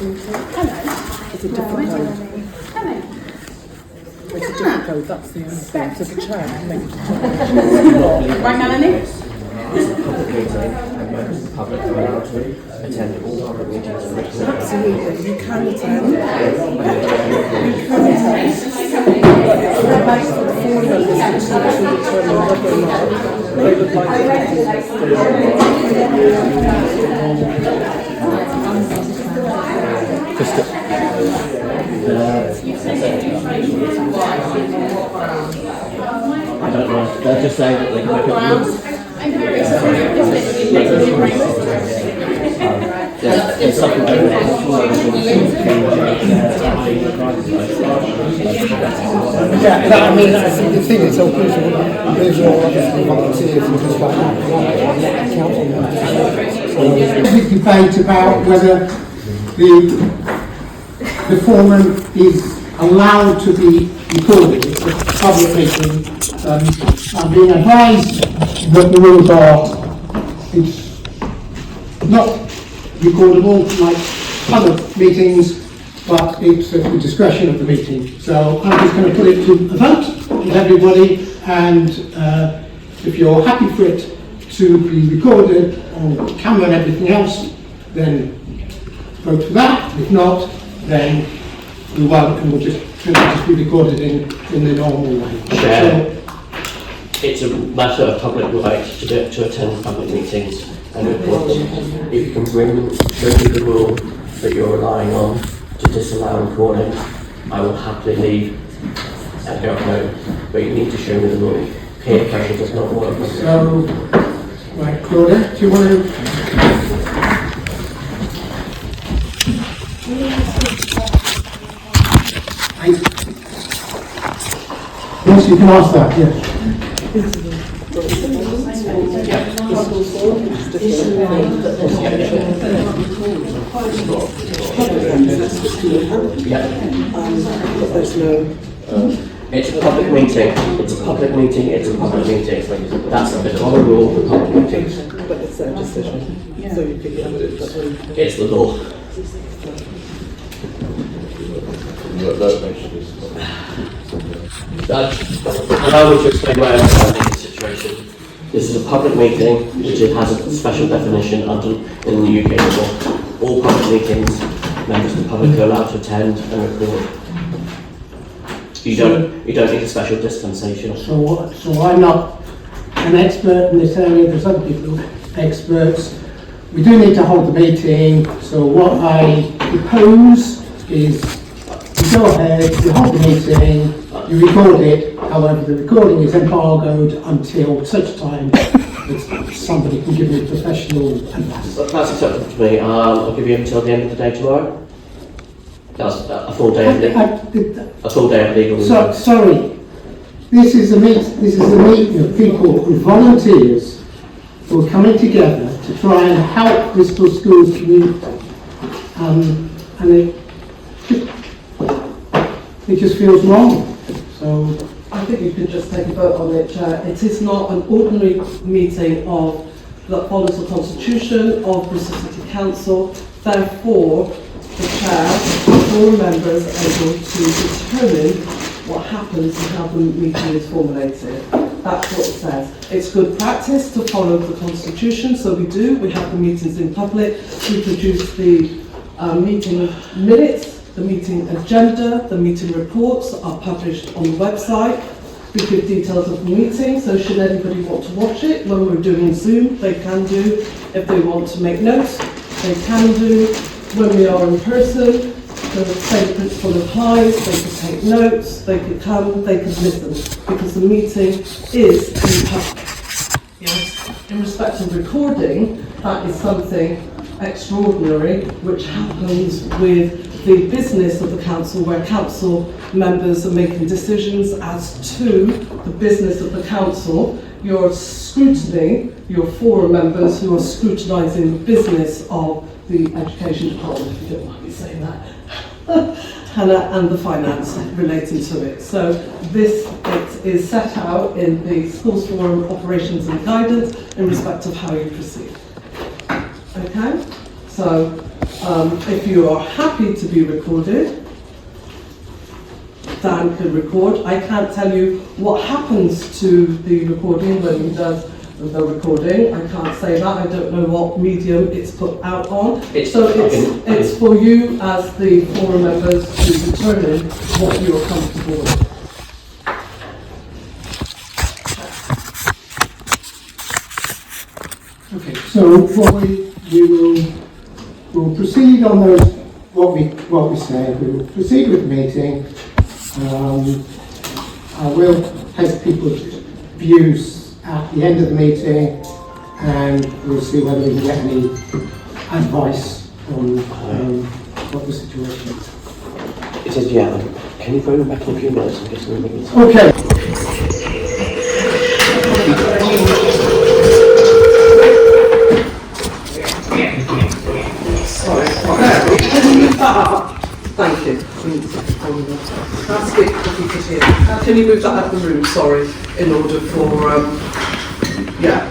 It's a different code. It's a different code, that's the only thing. So the chair can make it. Right, Melanie? This is a public meeting and members of the public are allowed to attend all public meetings and written. Absolutely, you can attend. You can attend. But that's for the four members to determine whether or not they would like to I don't know. They're just saying that they can look at there's something going on. Yeah, I mean, I think the thing is, those are all obviously volunteers and just like that, council members. Big debate about whether the forum is allowed to be recorded. It's a public meeting. I'm being advised that the rules are it's not recordable like other meetings, but it's at the discretion of the meeting. So I'm just going to put it to a vote with everybody, and if you're happy for it to be recorded on camera and everything else, then vote for that. If not, then we won't, and we'll just be recorded in the normal way. Chair, it's a matter of public right to attend public meetings and reports. If you can bring me the rule that you're relying on to disallow recording, I will happily leave and go home. But you need to show me the rule. Peer pressure does not work. So, right, Claudia, do you want to? Yes, you can ask that, yes. It's a public meeting. It's a public meeting. It's a public meeting. That's the common rule for public meetings. But it's their decision. So you could It's the law. Allow me to explain why I understand the situation. This is a public meeting which has a special definition in the UK law. All public meetings, members of the public are allowed to attend and record. You don't need a special dispensation. So I'm not an expert in this area. There's other people who are experts. We do need to hold the meeting. So what I propose is you go ahead, you hold the meeting, you record it. However, the recording is embargoed until such time that somebody can give me professional advice. That's acceptable to me. I'll give you until the end of the day tomorrow. That's a full day of legal. Sorry, this is a meeting of people who volunteers who are coming together to try and help Bristol Schools community, and it just feels wrong. So I think you could just take a vote on it, Chair. It is not an ordinary meeting that follows the Constitution of Bristol City Council. Therefore, the Chair, all members are able to determine what happens and how the meeting is formulated. That's what it says. It's good practice to follow the Constitution, so we do. We have the meetings in public. We produce the meeting minutes, the meeting agenda, the meeting reports are published on the website. We give details of the meeting, so should anybody want to watch it when we're doing Zoom, they can do. If they want to make notes, they can do. When we are in person, the same principle applies. They could take notes, they could come, they could listen, because the meeting is in public. Yes. In respect of recording, that is something extraordinary which happens with the business of the council, where council members are making decisions as to the business of the council. Your scrutiny, your forum members who are scrutinising the business of the education department, if you don't mind me saying that, and the finance relating to it. So this is set out in the Schools Forum operations and guidance in respect of how you proceed. Okay, so If you are happy to be recorded, Dan can record. I can't tell you what happens to the recording when he does the recording. I can't say that. I don't know what medium it's put out on. It's for you as the forum members to determine what you are comfortable with. Okay, so we'll proceed on those, what we said. We will proceed with the meeting. I will take people's views at the end of the meeting, and we'll see whether we can get any advice on what the situation is. It is, yeah. Can you phone him back in a few minutes and get some meetings? Okay. Thank you. That's good if you could hear. Can you move that out of the room, sorry, in order for, yeah.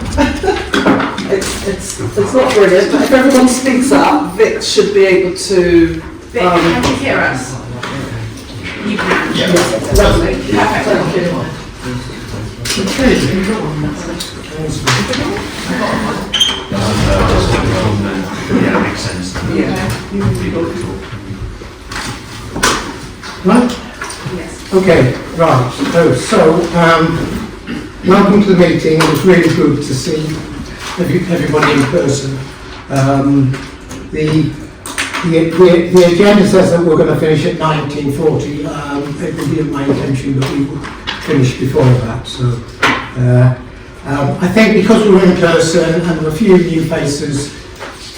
it's not brilliant, but if everyone speaks up, Vic should be able to... Vic, can you hear us? You can. Yes, lovely. Thank you. Yeah, makes sense. Yeah. Right? Yes. Okay, right. So, welcome to the meeting. It was really good to see everybody in person. The agenda says that we're going to finish at 19:40. It would be my intention that we would finish before that. So, I think because we were in person and there were a few new faces,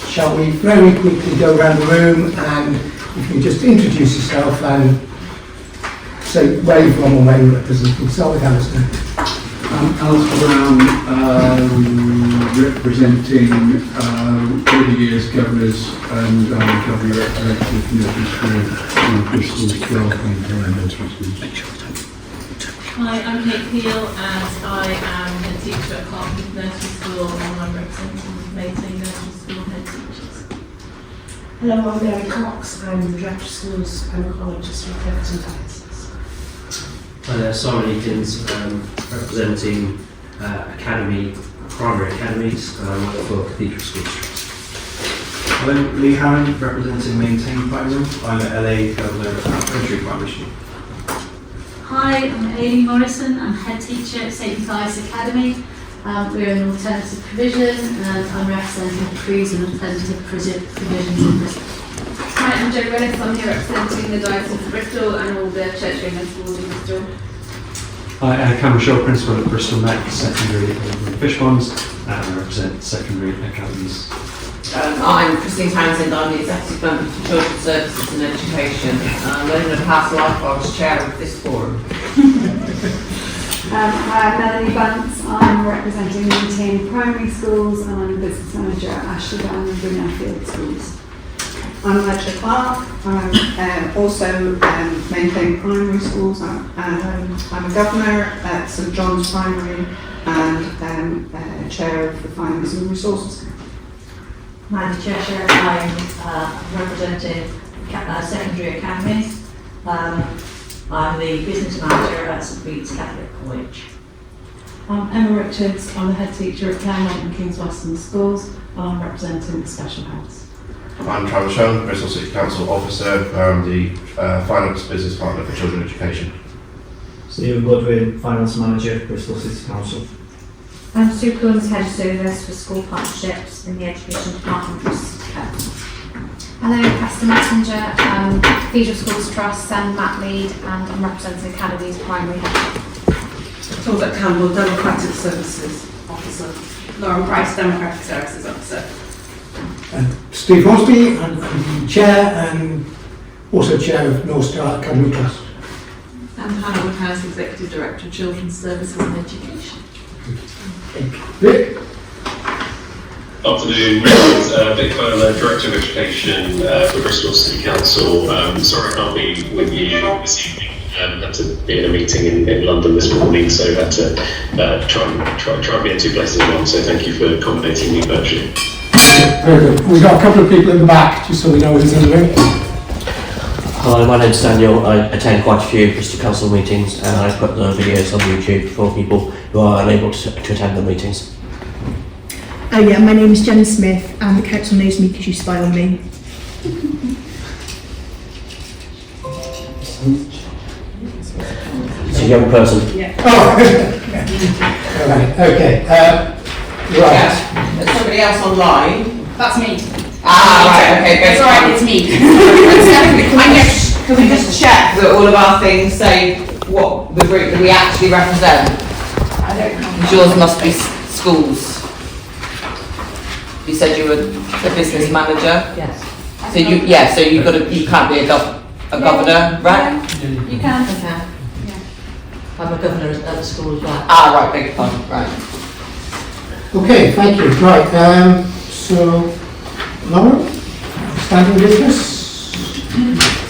shall we very quickly go around the room and if you just introduce yourself and say where you're from or where you represent. We'll start with Alistair. Alistair Brown, representing early years governors and governor representative from the Bristol Schools Forum. Hi, I'm Kate Peel and I am a teacher at Carpenter Nursery School and I'm representing Maytay Nursery School head teachers. Hello, I'm Mary Cox. I'm the Director of Schools and Colleges for Clifton Diocese. Hi there, Simon Eakins, representing primary academies for Cathedral Schools Trust. Hello, Lee Harron, representing Maintain Primary. I'm at LA Governor at Country Primary School. Hi, I'm Hayley Morrison. I'm head teacher at St Matthias Academy. We're an alternative provision and I'm representing Cruise and alternative provisions in Bristol. Hi, I'm Jo Willis. I'm here representing the Diocese of Bristol and all the church women schools in Bristol. Hi, Cameron Shaw, Principal at Bristol Met Secondary and Fish Ponds, and I represent secondary academies. I'm Christine Townsend. I'm the Executive Member for Children's Services and Education. Learning of Past Life, I was chair of this forum. Hi, I'm Melanie Bunce. I'm representing Maintain Primary Schools and I'm the Business Manager at Ashley Down and Brunel Field Schools. I'm Ledger Clark. I'm also Maintain Primary Schools. I'm a governor at St John's Primary and chair of the Finance and Resources. I'm the Cheshire. I'm representing secondary academies. I'm the business manager at St Bede's Catholic College. I'm Emma Richards. I'm the head teacher at Claremont and King's Weston Schools and I'm representing the Special House. I'm Travis Shone, Bristol City Council Officer. I'm the Finance Business Partner for Children Education. Stephen Woodward, Finance Manager, Bristol City Council. I'm Sue Coons, Head of Service for School Partnerships in the Education Department for City Council. Hello, Pastor Messenger, Cathedral Schools Trust, and Matt Lead, and I'm representing Academy's Primary Head. Torbet Campbell, Democratic Services Officer. Lauren Price, Democratic Services Officer. Steve Hosby, I'm Chair and also Chair of North Star Academy Trust. I'm Hannah Woodhouse, Executive Director of Children's Services and Education. Vic? Afternoon, Vic Fowler, Director of Education for Bristol City Council. Sorry I can't be with you this evening. Had to be in a meeting in London this morning, so had to try and be in two places at once. So thank you for accommodating me virtually. Very good. We've got a couple of people in the back, just so we know who's in the room. Hi, my name's Daniel. I attend quite a few Bristol Council meetings and I put the videos on YouTube for people who are unable to attend the meetings. Oh yeah, my name is Jenny Smith and the council knows me because you spy on me. It's a young person. Yeah. Oh, okay. Right. There's somebody else online. That's me. Right, okay, good. It's alright, it's me. Can we just check that all of our things say what the group that we actually represent? I don't know. Yours must be schools. You said you were a business manager? Yes. So you can't be a governor, right? You can. Okay. I'm a governor at the school as well. Right, beg your pardon, right. Okay, thank you. Right, so, Laura, standing business?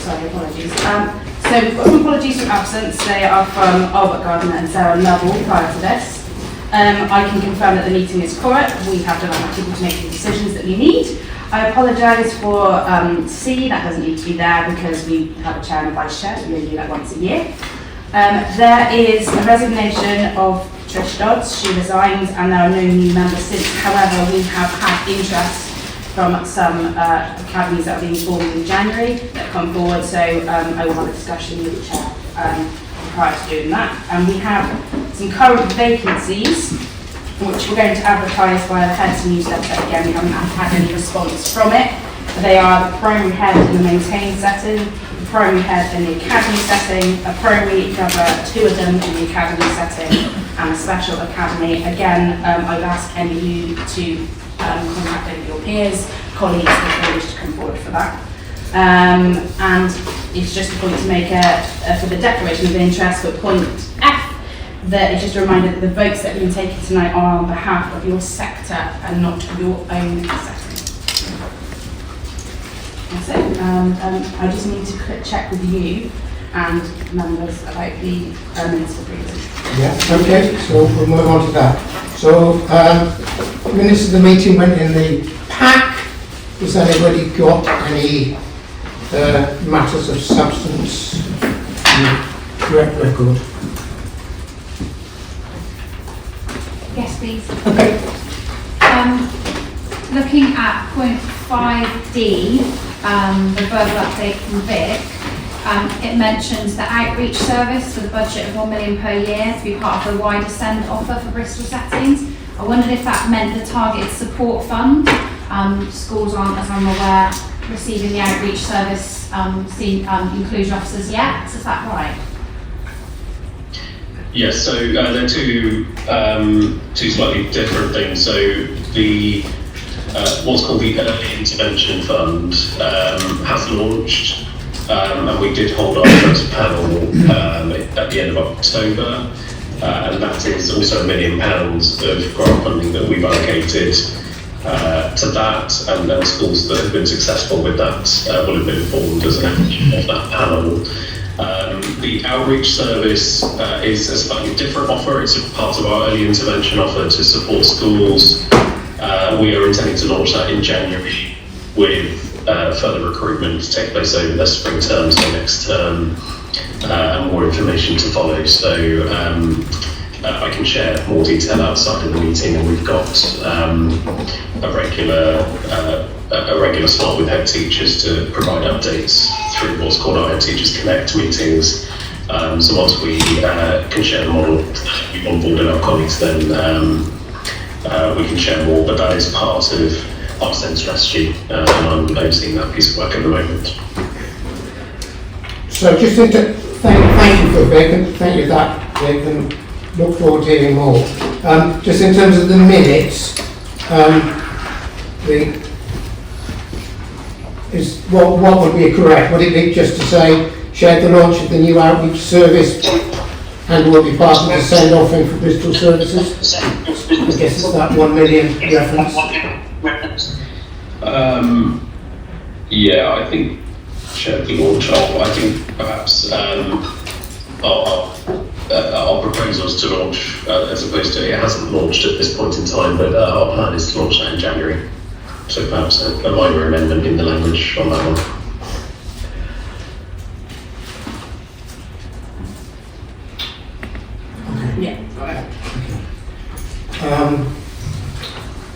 Sorry, apologies. So we've got some apologies from absence. They are from Albert Gardner and Sarah Lovell prior to this. I can confirm that the meeting is correct. We have done our people to make the decisions that we need. I apologise for C, that doesn't need to be there because we have a chair and a vice chair, so we only do that once a year. There is a resignation of Trish Dodds. She resigned and there are no new members since. However, we have had interest from some academies that are being formed in January that come forward, so I will have a discussion with the chair prior to doing that. And we have some current vacancies which we're going to advertise via the Heads newsletter. Again, we haven't had any response from it. They are the primary head in the maintained setting, the primary head in the academy setting, a primary cover, 2 of them in the academy setting, and a special academy. Again, I've asked any of you to contact any of your peers, colleagues, if they wish to come forward for that. And it's just a point to make for the declaration of interest, but point F, that it's just a reminder that the votes that have been taken tonight are on behalf of your sector and not your own setting. That's it. I just need to check with you and members about the minutes for previous. Yeah, okay, so we'll move on to that. So, minutes of the meeting went in the pack. Has anybody got any matters of substance in the correct record? Yes, please. Okay. Looking at point 5D, the verbal update from Vic, it mentions the outreach service with a budget of £1 million per year to be part of the wider SEND offer for Bristol settings. I wondered if that meant the targeted support fund. Schools aren't, as I'm aware, receiving the outreach service inclusion officers yet. Is that right? Yes, so they're two slightly different things. So the what's called the Early Intervention Fund has launched, and we did hold our first panel at the end of October, and that is also £1 million of grant funding that we've allocated to that, and then schools that have been successful with that will have been informed as an action of that panel. The outreach service is a slightly different offer. It's a part of our early intervention offer to support schools. We are intending to launch that in January with further recruitment to take place over the spring term, so next term, and more information to follow. So I can share more detail outside of the meeting, and we've got a regular slot with head teachers to provide updates through what's called our Head Teachers Connect meetings. So once we can share the model, we've onboarded our colleagues, then we can share more, but that is part of our SEND strategy, and I'm overseeing that piece of work at the moment. So just thank you for Vic, and thank you for that, Vic, and look forward to hearing more. Just in terms of the minutes, what would be correct? Would it be just to say, share the launch of the new outreach service and will be part of the SEND offering for Bristol services? I guess it's that 1 million reference. Yeah, I think share the launch of, I think perhaps our proposal is to launch, as opposed to, it hasn't launched at this point in time, but our plan is to launch that in January. So perhaps a minor amendment in the language on that one. Yeah, got it.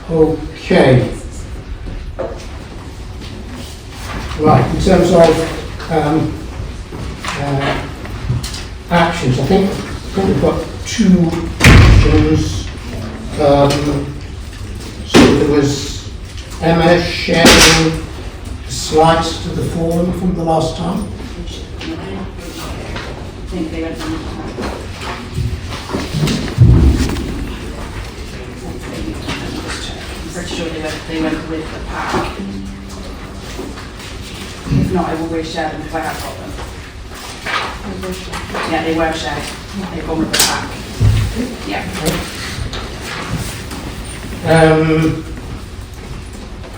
Okay. Right, in terms of actions, I think we've got 2 actions. So there was Emma sharing the slides to the forum from the last time. I think they went on. I'm pretty sure they went with the pack. If not, I will reshare them because I have got them. Yeah, they were shared. They've gone with the pack. Yeah.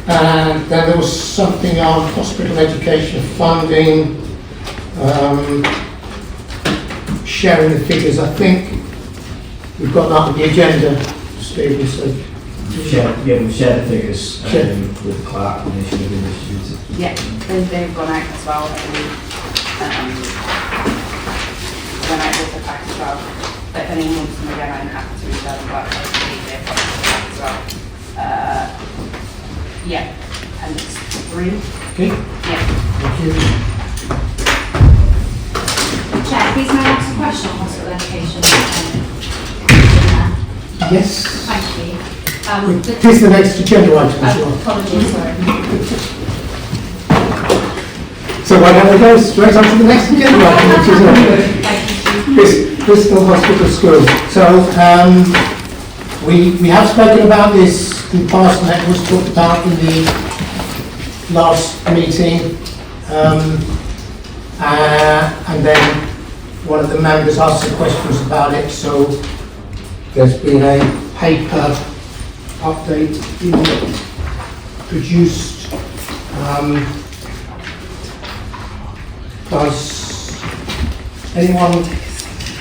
And then there was something on hospital education funding, sharing the figures. I think we've got that on the agenda, Stephen. So we've shared the figures with the clerk and they should have been distributed. Yeah, they've gone out as well. Went out with the pack as well. But if anyone wants them again, I'm happy to reach out and work out they've got the pack as well. Yeah, appendix 3. Okay. Yeah. Thank you. Chair, please may I ask a question on hospital education? Yes. Thank you. It is the next agenda item as well. Apologies, sorry. So why don't we go straight on to the next agenda item, which is Bristol Hospital School. So we have spoken about this in the past, and that was talked about in the last meeting. And then one of the members asked some questions about it. So there's been a paper update produced. Does anyone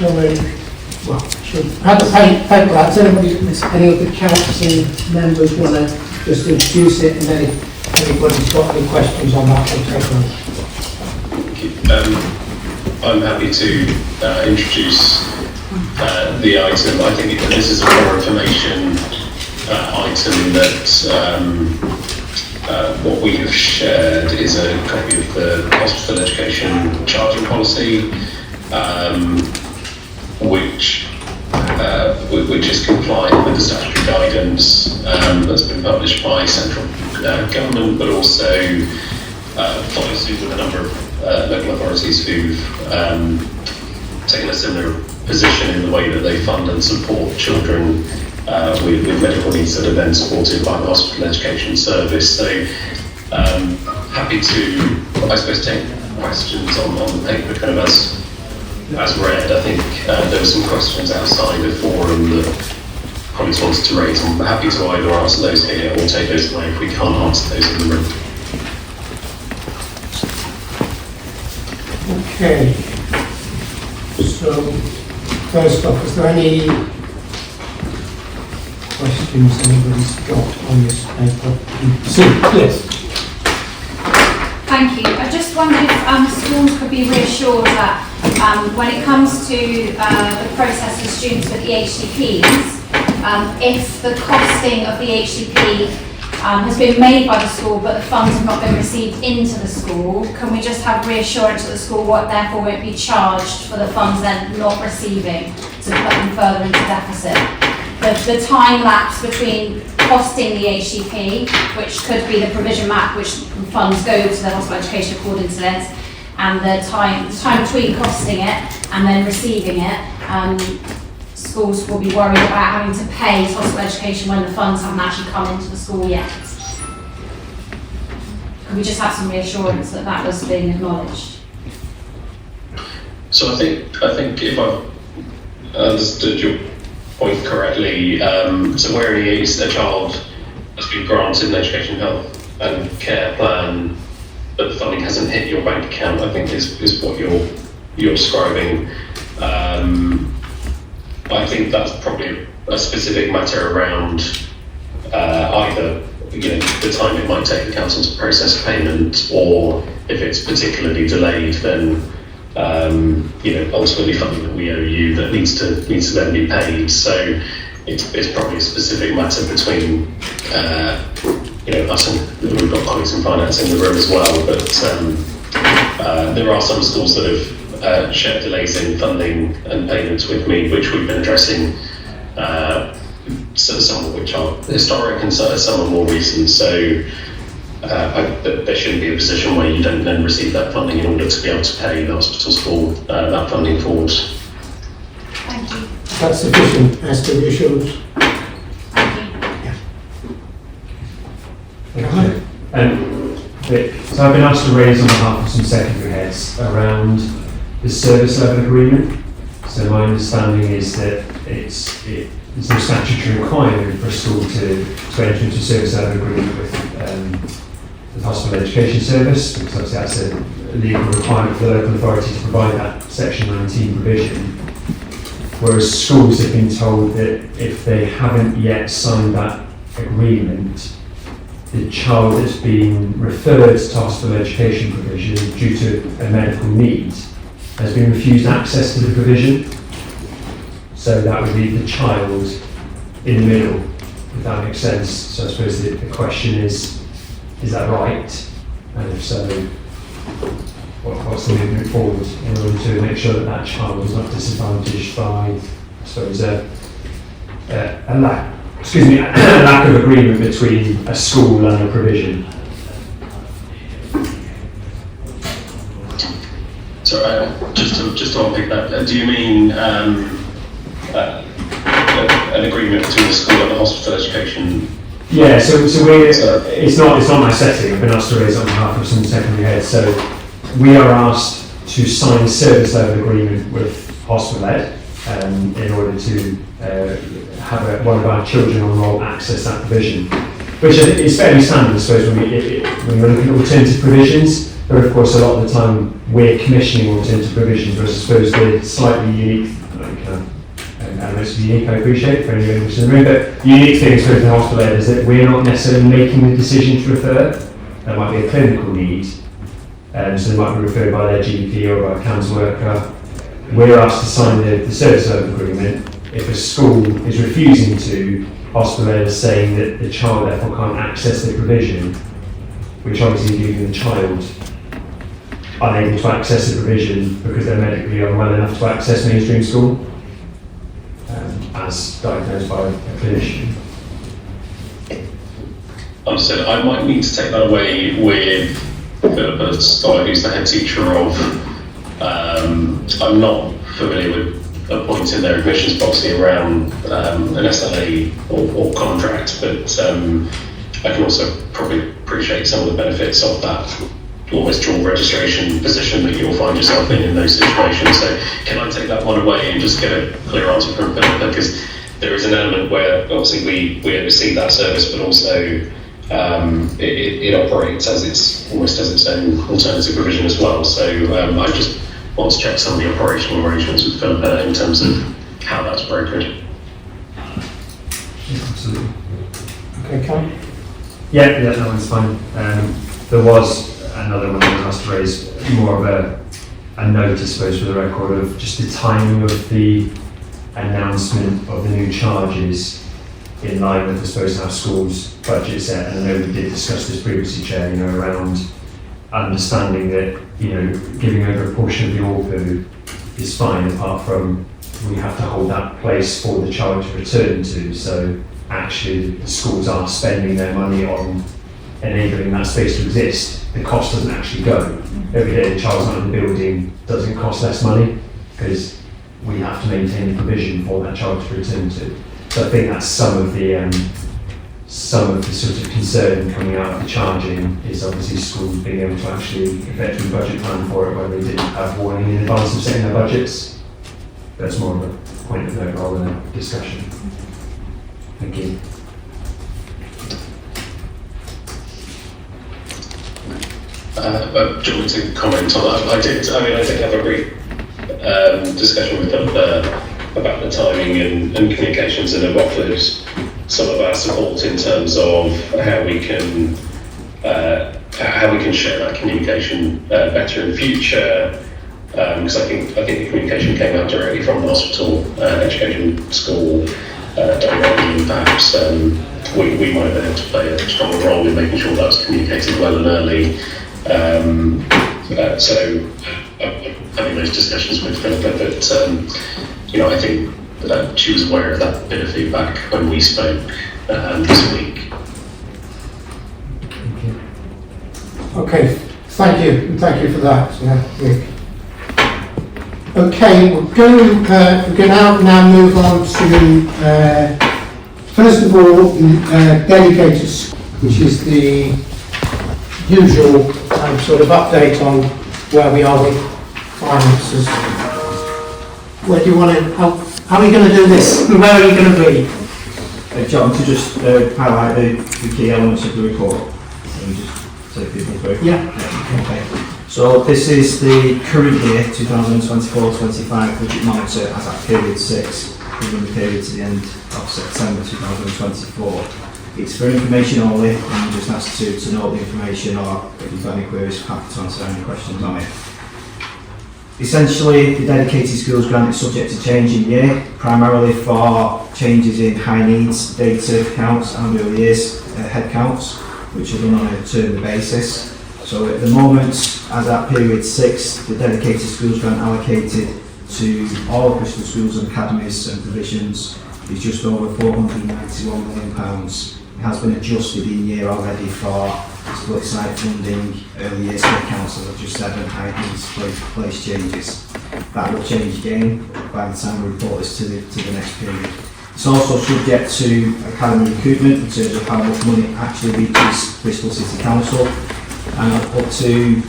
want to, well, should have the paper out. Does anybody, any of the council members want to just introduce it, and then if anybody's got any questions on that, we'll take them. I'm happy to introduce the item. I think this is a more information item that what we have shared is a copy of the hospital education charging policy, which is compliant with the statutory guidance that's been published by central government, but also follows suit with a number of local authorities who've taken a similar position in the way that they fund and support children with medical needs that are then supported by the hospital education service. So happy to, I suppose, take questions on the paper kind of as read. I think there were some questions outside the forum that colleagues wanted to raise. I'm happy to either answer those here or take those away if we can't answer those in the room. Okay. So first off, is there any questions anybody's got on this paper? Yes. Thank you. I just wondered if schools could be reassured that when it comes to the process of students with EHCPs, if the costing of the EHCP has been made by the school but the funds have not been received into the school, can we just have reassurance that the school therefore won't be charged for the funds then not receiving to put them further into deficit? The time lapse between costing the HCP, which could be the provision map, which funds go to the hospital education according to this, and the time between costing it and then receiving it, schools will be worried about having to pay hospital education when the funds haven't actually come into the school yet. Could we just have some reassurance that that was being acknowledged? So I think if I've understood your point correctly, so where a child has been granted an education, health and care plan, but the funding hasn't hit your bank account, I think is what you're describing. I think that's probably a specific matter around either the time it might take the council to process payment, or if it's particularly delayed, then ultimately something that we owe you that needs to then be paid. So it's probably a specific matter between us, and we've got colleagues in finance in the room as well. But there are some schools that have shared delays in funding and payments with me, which we've been addressing. So some of which are historic and some are more recent. So there shouldn't be a position where you don't then receive that funding in order to be able to pay the hospitals for that funding forward. Thank you. That's sufficient as to the assurance. So I've been asked to raise on behalf of some secondary heads around the service level agreement. So my understanding is that there's no statutory requirement for a school to enter into a service level agreement with the Hospital Education Service, because obviously that's a legal requirement for the local authority to provide that Section 19 provision. Whereas schools have been told that if they haven't yet signed that agreement, the child that's been referred to hospital education provision due to a medical need has been refused access to the provision. So that would leave the child in the middle, if that makes sense. So I suppose the question is that right? And if so, what's the movement forward in order to make sure that that child is not disadvantaged by, I suppose, a lack of agreement between a school and a provision? So just to unpick that, do you mean an agreement between the school and the hospital education? Yeah, so it's not my setting. I've been asked to raise on behalf of some secondary heads. So we are asked to sign a service level agreement with Hospital Ed in order to have one of our children on roll access that provision, which I think is fairly standard, I suppose, when we're looking at alternative provisions. But of course, a lot of the time we're commissioning alternative provisions, whereas I suppose they're slightly unique. And it's unique, I appreciate, for anyone who's in the room, but the unique thing with the Hospital Ed is that we're not necessarily making the decision to refer. There might be a clinical need, so they might be referred by their GP or by a council worker. We're asked to sign the service level agreement. If a school is refusing to, Hospital Ed is saying that the child therefore can't access the provision, which obviously leaving the child unable to access the provision because they're medically unwell enough to access mainstream school, as diagnosed by a clinician. Understood. I might need to take that away with Philippa Stoller, who's the head teacher of. I'm not familiar with appointing their admissions policy around an SLA or contract, but I can also probably appreciate some of the benefits of that almost dual registration position that you'll find yourself in those situations. So can I take that one away and just get a clear answer from Philippa? Because there is an element where obviously we oversee that service, but also it operates as its own alternative provision as well. So I just want to check some of the operational arrangements with Philippa in terms of how that's brokered. Absolutely. Okay, Cam? Yeah, that one's fine. There was another one that was asked to raise more of a note, I suppose, for the record of just the timing of the announcement of the new charges in line with, I suppose, how schools budget set. And I know we did discuss this previously, Chair, around understanding that, giving over a portion of the ARPU is fine, apart from we have to hold that place for the child to return to. So actually the schools are spending their money on enabling that space to exist. The cost doesn't actually go. Every day the child's not in the building doesn't cost less money because we have to maintain the provision for that child to return to. So I think that's some of the sort of concern coming out of the charging is obviously schools being able to actually effectively budget plan for it where they didn't have warning in advance of setting their budgets. That's more of a point of note rather than a discussion. Thank you. Do you want me to comment on that? I did have a brief discussion with them about the timing and communications, and have offered some of our support in terms of how we can share that communication better in future. Because I think the communication came out directly from the hospital, education school directly, and perhaps we might have been able to play a stronger role in making sure that was communicated well and early. So having those discussions with Philippa, but I think she was aware of that bit of feedback when we spoke this week. Okay, thank you for that, Rick. Okay, we're going to now move on to, first of all, dedicators, which is the usual sort of update on where we are with finances. Where do you want to, how are we going to do this? Where are you going to be? John, to just highlight the key elements of the report and just take people through. Yeah. Okay. So this is the current year, 2024-25 budget monitor as at period 6, covering the period to the end of September 2024. It's for information only, and I'm just asked to note the information, or if you've got any queries, happy to answer any questions on it. Essentially, the dedicated schools grant is subject to change in year, primarily for changes in high needs data counts and early years head counts, which are done on a term basis. So at the moment, as at period 6, the dedicated schools grant allocated to all Bristol schools and academies and provisions is just over £491 million. It has been adjusted in year already for split site funding, early years accounts, as I've just said, and high needs place changes. That will change again by the time we report this to the next period. It's also subject to academy recruitment in terms of how much money actually reaches Bristol City Council. And up to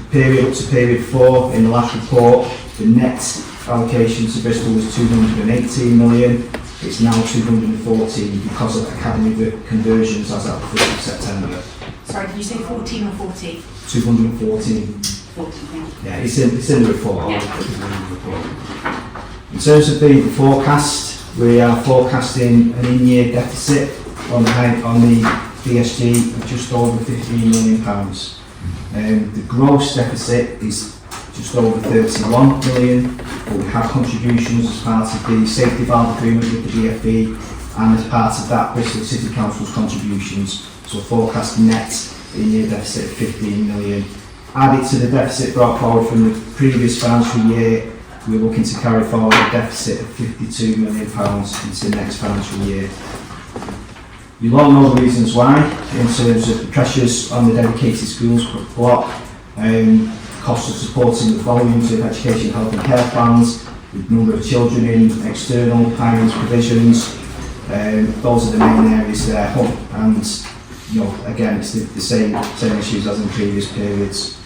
period 4 in the last report, the net allocation to Bristol was 218 million. It's now 214 because of academy conversions as at the 1st of September. Sorry, did you say 14 or 40? 214. 14, yeah, it's in the report. Yeah. In terms of the forecast, we are forecasting an in-year deficit on the DSG of just over £15 million. The gross deficit is just over 31 million, but we have contributions as part of the safety valve agreement with the DFE, and as part of that Bristol City Council's contributions. So forecast net in-year deficit of 15 million. Added to the deficit brought forward from the previous financial year, we're looking to carry forward a deficit of £52 million into the next financial year. You all know the reasons why, in terms of the pressures on the dedicated schools block, costs of supporting the volumes of education, health and care plans, the number of children in external parents provisions. Those are the main areas there, and again, it's the same issues as in previous periods.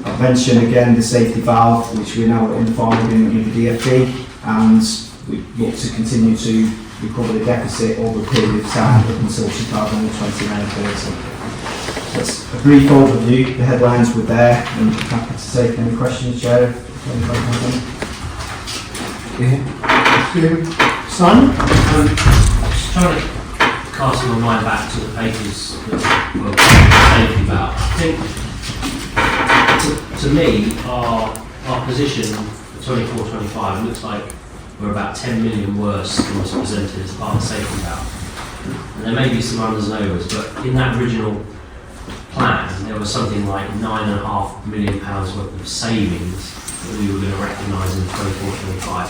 I've mentioned again the safety valve, which we're now in the form agreement with the DFE, and we look to continue to recover the deficit over a period of time up until 2029-30. That's a brief overview. The headlines were there, and I'm happy to take any questions, Chair. Simon? Just trying to cast my mind back to the papers that were safety about. I think, to me, our position for 24-25 looks like we're about 10 million worse than was presented as part of the safety valve. And there may be some unders and overs, but in that original plan, there was something like £9.5 million worth of savings that we were going to recognise in 24-25.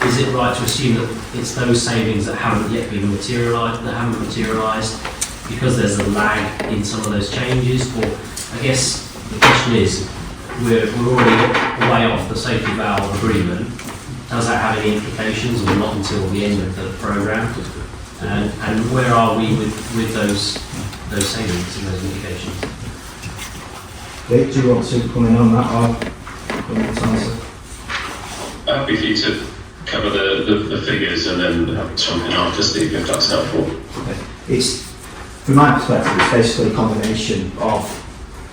Is it right to assume that it's those savings that haven't yet been materialised, because there's a lag in some of those changes? Or I guess the question is, we're already way off the safety valve agreement. Does that have any implications, or not until the end of the programme? And where are we with those savings and those mitigations? Vic, do you want to come in on that, or answer? Happy for you to cover the figures and then have something after Steve, if that's helpful. Okay. It's, from my perspective, it's basically a combination of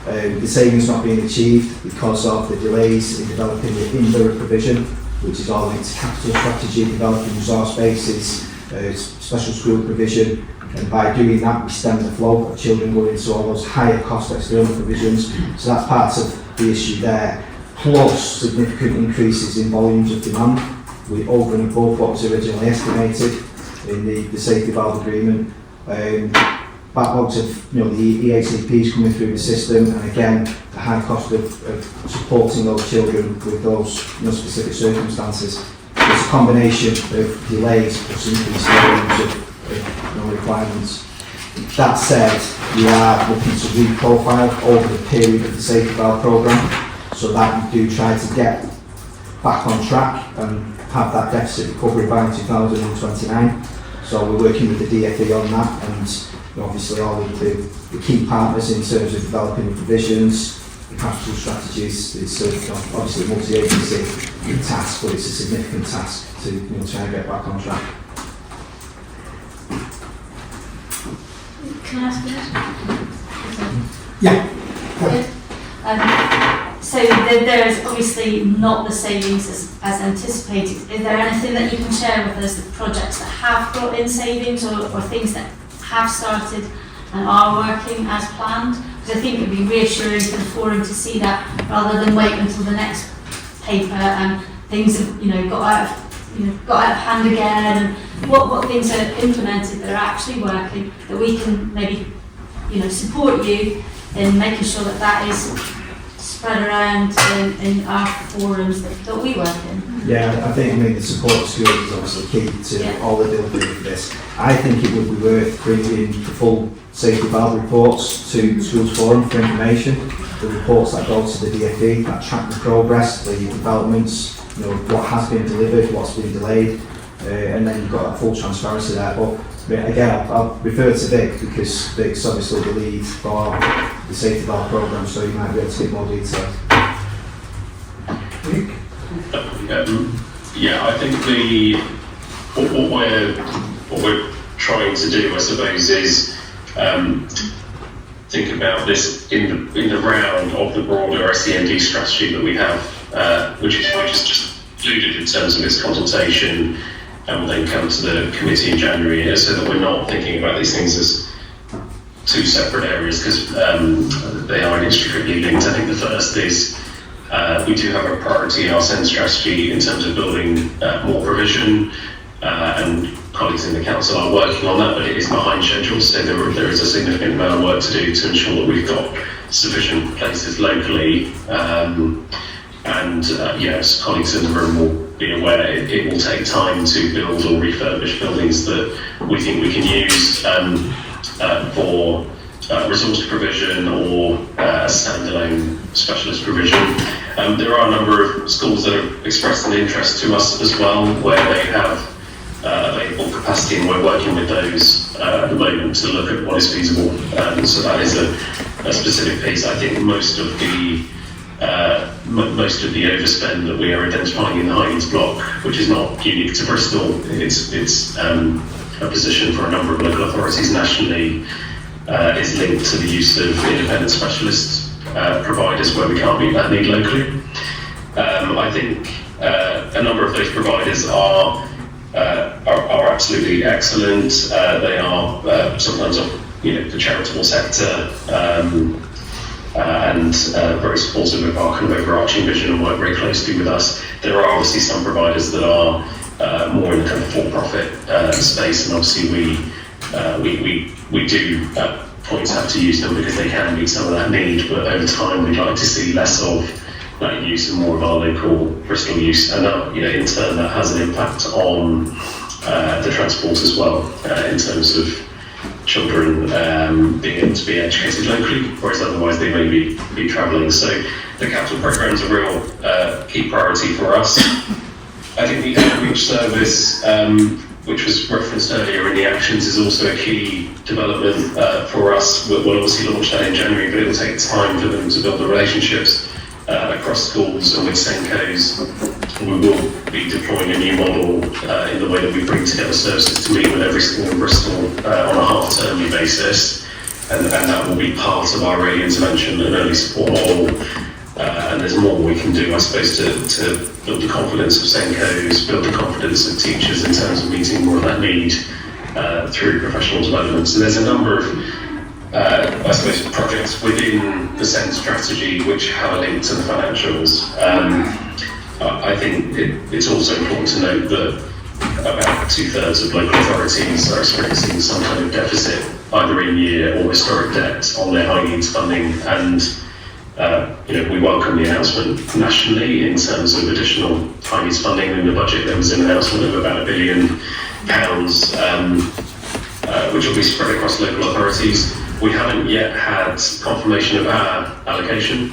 the savings not being achieved because of the delays in developing the indoor provision, which is all linked to capital strategy, developing resource bases, special school provision, and by doing that we stem the flow of children going into all those higher cost external provisions. So that's part of the issue there, plus significant increases in volumes of demand, with over and above what was originally estimated in the safety valve agreement. Backlogs of the EHCPs coming through the system, and again the high cost of supporting those children with those specific circumstances. It's a combination of delays plus increased volumes of requirements. That said, we are looking to reprofile over the period of the safety valve programme, so that we do try to get back on track and have that deficit recovery by 2029. So we're working with the DFE on that, and obviously all of the key partners in terms of developing the provisions, the capital strategies. It's obviously a multi-agency task, but it's a significant task to try and get back on track. Can I ask a question? Yeah. So there is obviously not the savings as anticipated. Is there anything that you can share with us, the projects that have brought in savings, or things that have started and are working as planned? Because I think it would be reassuring for the forum to see that, rather than wait until the next paper and things have got out of hand again. And what things are implemented that are actually working, that we can maybe support you in making sure that is spread around in our forums that we work in. Yeah, I think the support of schools is obviously key to all the delivery of this. I think it would be worth bringing the full safety valve reports to the Schools Forum for information. The reports that go to the DFE, that track the progress, the developments, what has been delivered, what's been delayed, and then you've got a full transparency there. But again, I'll refer to Vic, because Vic's obviously the lead for the safety valve programme, so you might be able to get more detail. Vic? I think what we're trying to do, I suppose, is think about this in the round of the broader SEND strategy that we have, which is just included in terms of its consultation, and will then come to the committee in January, so that we're not thinking about these things as two separate areas, because they are inextricably linked. I think the first is we do have a priority in our SEND strategy in terms of building more provision, and colleagues in the council are working on that, but it is behind schedule, so there is a significant amount of work to do to ensure that we've got sufficient places locally, as colleagues in the room will be aware, it will take time to build or refurbish buildings that we think we can use for resource provision or standalone specialist provision. There are a number of schools that have expressed an interest to us as well, where they have available capacity, and we're working with those at the moment to look at what is feasible. So that is a specific piece. I think most of the overspend that we are identifying in the Highlands block, which is not unique to Bristol, it's a position for a number of local authorities nationally, is linked to the use of independent specialist providers where we can't meet that need locally. I think a number of those providers are absolutely excellent. They are sometimes the charitable sector, and very supportive of our kind of overarching vision and work very closely with us. There are obviously some providers that are more in the kind of for-profit space, and obviously we do at points have to use them because they can meet some of that need, but over time we'd like to see less of that use and more of our local Bristol use, and that, in turn that has an impact on the transport as well, in terms of children being able to be educated locally, whereas otherwise they may be travelling. So the capital programme is a real key priority for us. I think the outreach service, which was referenced earlier in the actions, is also a key development for us. We'll obviously launch that in January, but it will take time for them to build the relationships across schools and with SENCOs. We will be deploying a new model in the way that we bring together services to meet with every school in Bristol on a half-termly basis, and that will be part of our early intervention and early support model. And and there's more we can do, I suppose, to build the confidence of Senkos, build the confidence of teachers in terms of meeting more of that need through professional development. So there's a number of, I suppose, projects within the SEND strategy which have a link to the financials. I think it's also important to note that about 2/3 of local authorities are experiencing some kind of deficit, either in year or historic debt on their high needs funding, and we welcome the announcement nationally in terms of additional high needs funding. In the budget there was an announcement of about £1 billion, which will be spread across local authorities. We haven't yet had confirmation of our allocation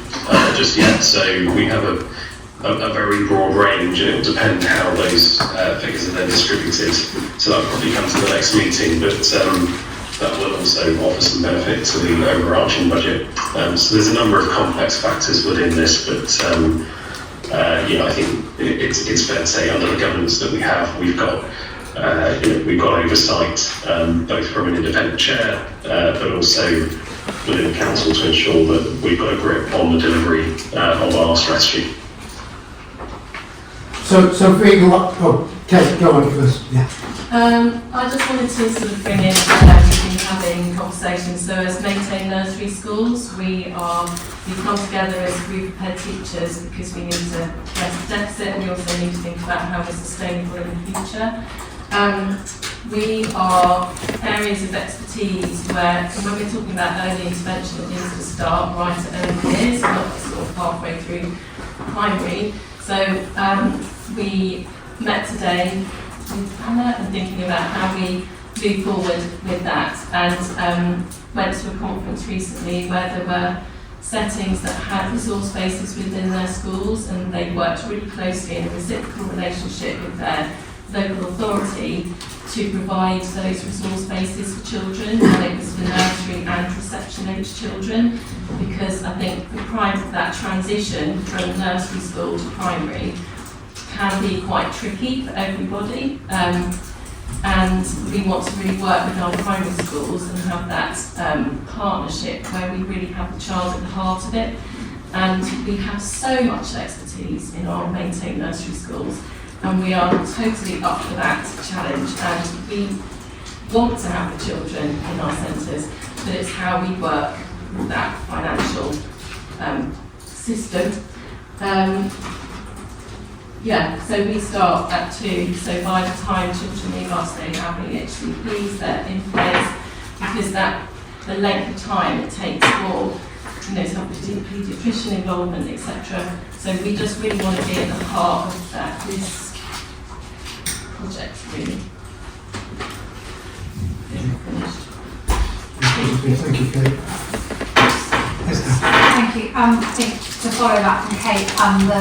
just yet, so we have a very broad range, and it will depend how those figures are then distributed. So that will probably come to the next meeting, but that will also offer some benefit to the overarching budget. So there's a number of complex factors within this, but I think it's fair to say under the governance that we have, we've got oversight both from an independent chair, but also within the council to ensure that we've got a grip on the delivery of our strategy. So being Kate, go on first. Yeah. I just wanted to sort of bring in, we've been having conversations. So as Maintain Nursery Schools, we've come together as a group of head teachers because we need to address the deficit, and we also need to think about how we're sustainable in the future. We are areas of expertise where, when we're talking about early intervention, it needs to start right at early years, not sort of halfway through primary. So we met today with Anna and thinking about how we move forward with that, and went to a conference recently where there were settings that had resource bases within their schools, and they worked really closely in a reciprocal relationship with their local authority to provide those resource bases for children, and it was for nursery and reception age children, because I think that transition from nursery school to primary can be quite tricky for everybody, and we want to really work with our primary schools and have that partnership where we really have the child at the heart of it. And we have so much expertise in our Maintain Nursery Schools, and we are totally up for that challenge, and we want to have the children in our centres, but it's how we work with that financial system. So we start at 2, so by the time children leave us, they have HCPs, they're in place, because the length of time it takes for some paediatrician involvement, etc. So we just really want to be at the heart of that risk project, really. Thank you, Kate. Thank you. I think to follow that from Kate, the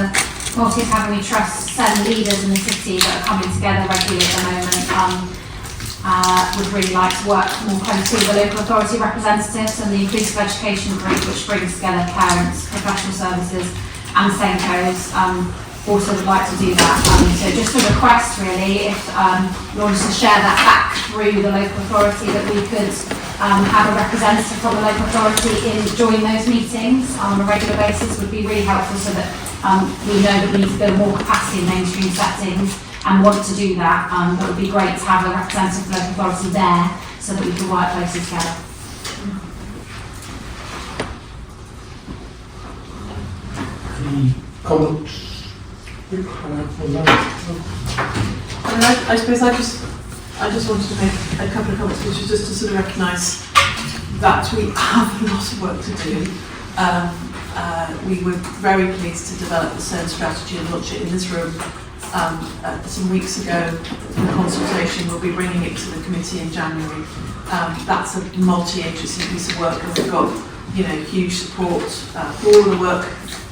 Multi Academy Trust SEND leaders in the city that are coming together regularly at the moment would really like to work more closely with the local authority representatives and the Inclusive Education Group, which brings together parents, professional services and Senkos. Also would like to do that. So just a request really, if you wanted to share that back through the local authority, that we could have a representative from the local authority join those meetings on a regular basis would be really helpful, so that we know that we need to build more capacity in mainstream settings and want to do that. It would be great to have a representative from the local authority there so that we can work closely together. Any comments? I suppose I just wanted to make a couple of comments, which is just to sort of recognise that we have a lot of work to do. We were very pleased to develop the SEND strategy and launch it in this room some weeks ago in consultation. We'll be bringing it to the committee in January. That's a multi-agency piece of work, and we've got huge support for all the work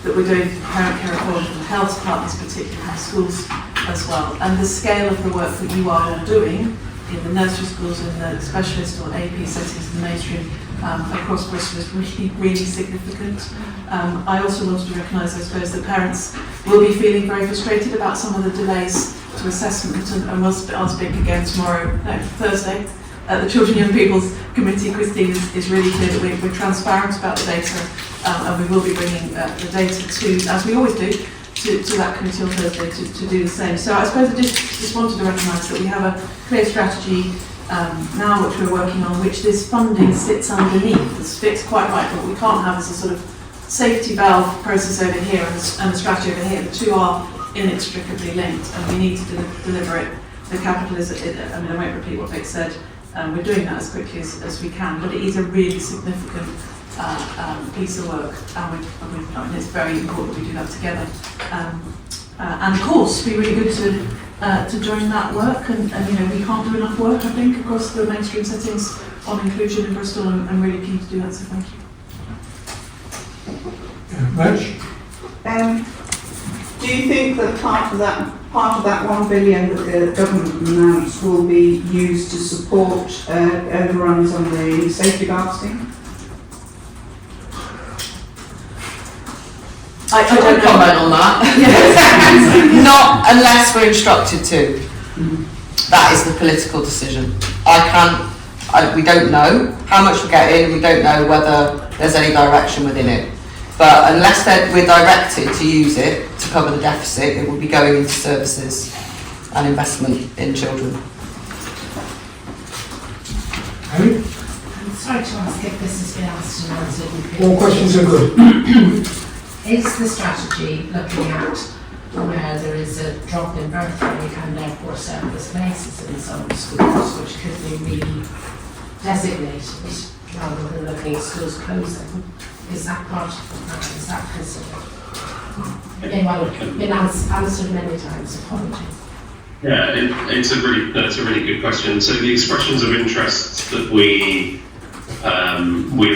that we're doing for parent care reform from the health departments, particularly in schools as well. And the scale of the work that you are all doing in the nursery schools, in the specialist or AP settings in the mainstream across Bristol is really, really significant. I also wanted to recognise, I suppose, that parents will be feeling very frustrated about some of the delays to assessment, and I'll speak again Thursday, the Children and Young People's Committee, Christine, is really clear that we're transparent about the data, and we will be bringing the data to, as we always do, to that committee on Thursday to do the same. So I suppose I just wanted to recognise that we have a clear strategy now which we're working on, which this funding sits underneath. This fits quite right, but we can't have as a sort of safety valve process over here and a strategy over here. The two are inextricably linked, and we need to deliver it. The capital is, I mean, I won't repeat what Vic said, we're doing that as quickly as we can, but it is a really significant piece of work, and it's very important we do that together. And of course, it'd be really good to join that work, and you know, we can't do enough work, I think, across the mainstream settings on inclusion in Bristol, and I'm really keen to do that, so thank you. Rach? Do you think that part of that 1 billion that the government announced will be used to support overruns on the safety valve scheme? I don't comment on that. Not unless we're instructed to. That is the political decision. We don't know how much we're getting, we don't know whether there's any direction within it. But unless we're directed to use it to cover the deficit, it will be going into services and investment in children. Harry? I'm sorry to ask if this has been asked and answered. All questions are good. Is the strategy looking at where there is a drop in birth rate and therefore surplus places in some schools, which could be redesignated rather than looking at schools closing? Is that part of the plan? Is that considered? Again, well, been answered many times. Apologies. Yeah, that's a really good question. So the expressions of interest that we've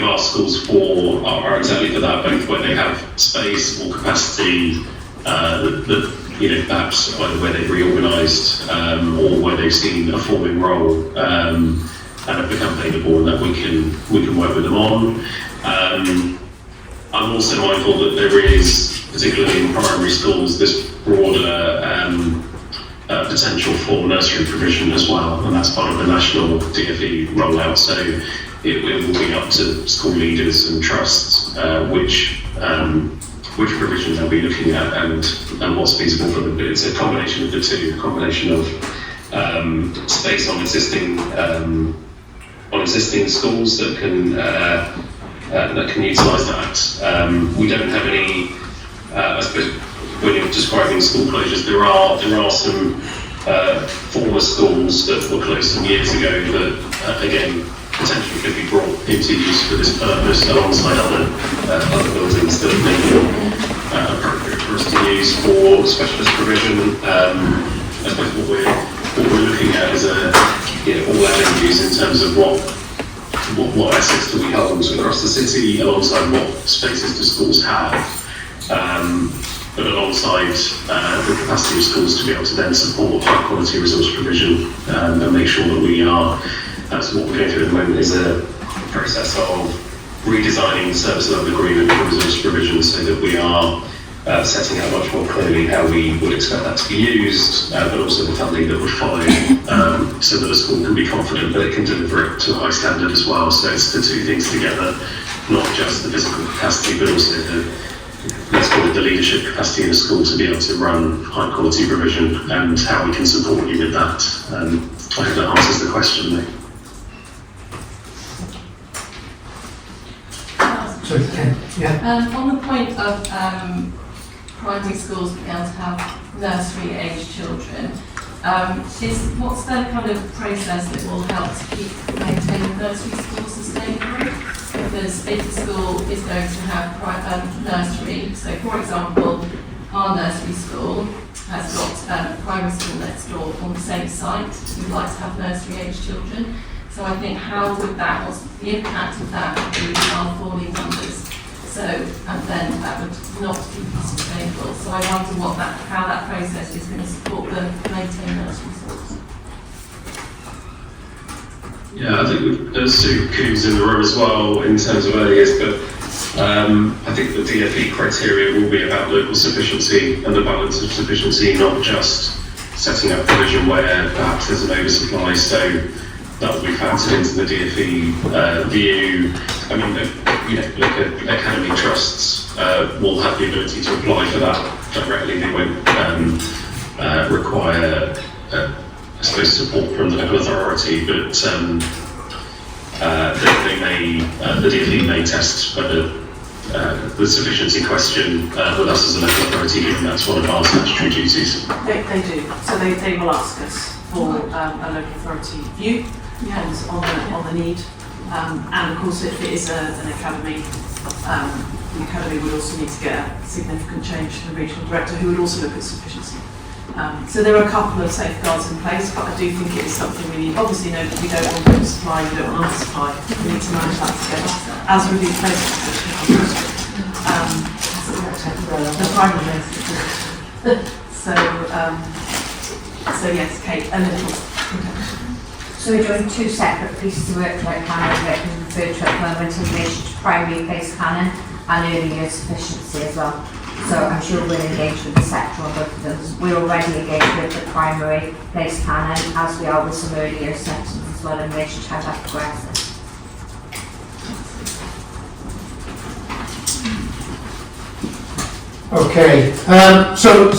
asked schools for are exactly for that, both where they have space or capacity, perhaps either where they've reorganised or where they've seen a forming role and have become available, and that we can work with them on. I'm also mindful that there is, particularly in primary schools, this broader potential for nursery provision as well, and that's part of the national DFE rollout. So it will be up to school leaders and trusts which provision they'll be looking at and what's feasible for them. But it's a combination of the two, a combination of space on existing schools that can utilise that. We don't have any, I suppose, when you're describing school closures, there are some former schools that were closed some years ago that, again, potentially could be brought into use for this purpose alongside other buildings that may be appropriate for us to use for specialist provision. I suppose what we're looking at is all avenues in terms of what assets do we hold across the city, alongside what spaces do schools have, but alongside the capacity of schools to be able to then support high quality resource provision and make sure that we are. That's what we're going through at the moment, is a process of redesigning the service level agreement for resource provision so that we are setting out much more clearly how we would expect that to be used, but also the funding that would follow, so that a school can be confident that it can deliver it to a high standard as well. So it's the two things together, not just the physical capacity, but also let's call it the leadership capacity in a school to be able to run high quality provision, and how we can support you with that. I hope that answers the question, Nick. On the point of primary schools being able to have nursery age children, what's the kind of process that will help to keep maintaining nursery schools sustainable? Because if the school is going to have nursery, so for example, our nursery school has got a primary school next door on the same site. We'd like to have nursery age children. So I think how would that, what's the impact of that would be on falling numbers? So, and then that would not be sustainable. So I wonder how that process is going to support the maintain nursery schools. Yeah, I think there's Sue Coombs in the room as well in terms of early years, but I think the DFE criteria will be about local sufficiency and the balance of sufficiency, not just setting up provision where perhaps there's an oversupply. So that will be factored into the DfE view. I mean, like academy trusts will have the ability to apply for that directly. They won't require, I suppose, support from the local authority, but they may, the DfE may test whether the sufficiency question with us as a local authority, given that's one of our statutory duties. They do. So they will ask us for a local authority view on the need. And of course, if it is an academy, the academy would also need to get a significant change to the regional director, who would also look at sufficiency. So there are a couple of safeguards in place, but I do think it is something we need. Obviously, no, we don't want to supply, we don't want to supply. We need to manage that together as we do place the primary. So yes, Kate, a little. So we're doing two separate pieces of work, like planning that can refer to at the moment in relation to primary place planning and early years sufficiency as well. So I'm sure we'll engage with the sector on both of them. We're already engaged with the primary place planning as we are with some early years sections as well in relation to how that progresses. Okay, so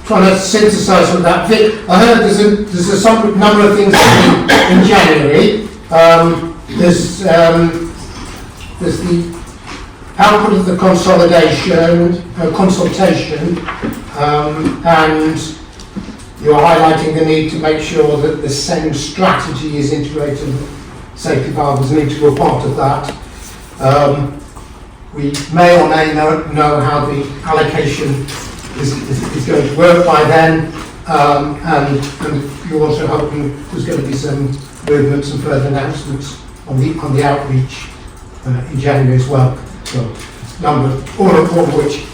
trying to synthesise with that, Vic, I heard there's a number of things in January. There's the output of the consultation, and you're highlighting the need to make sure that the same strategy is integrated. Safety valve is an integral part of that. We may or may not know how the allocation is going to work by then, and you're also hoping there's going to be some movements and further announcements on the outreach in January as well. So, all of which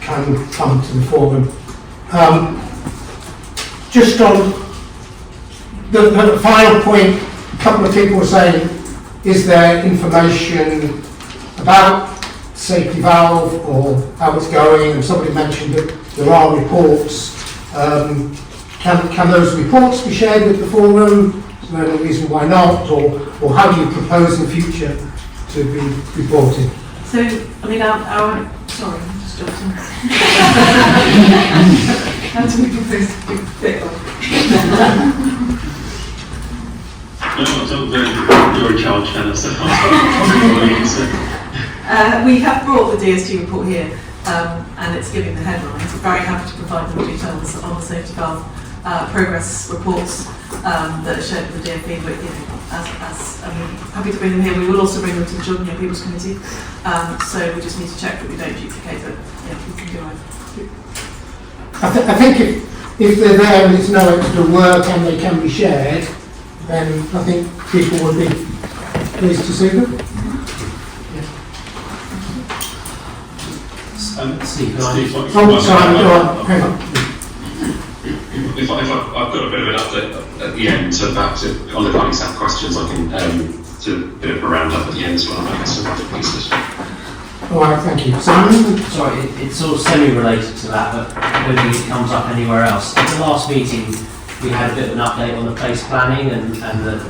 can come to the forum. Just on the final point, a couple of people were saying, is there information about safety valve or how it's going? And somebody mentioned that there are reports. Can those reports be shared with the forum? Is there any reason why not? Or how do you propose in future to be reported? So, I mean, sorry, I'm just jumping. How do we propose to be fit on? You're in charge, Hannah, so we have brought the DSG report here, and it's giving the headlines. We're very happy to provide more details on the safety valve progress reports that are shared with the DfE. But happy to bring them here. We will also bring them to the Children and Young People's Committee. So we just need to check that we don't duplicate it. Yeah, we can do it. I think if they're there and it's no extra work and they can be shared, then I think people will be pleased to see them. Steve, Hang on. If I've got a bit of an update at the end, so back to on the planning staff questions, I can do a bit of a roundup at the end as well. I guess some other pieces. All right, thank you. Simon? Sorry, it's sort of semi-related to that, but I don't think it comes up anywhere else. At the last meeting, we had a bit of an update on the place planning and the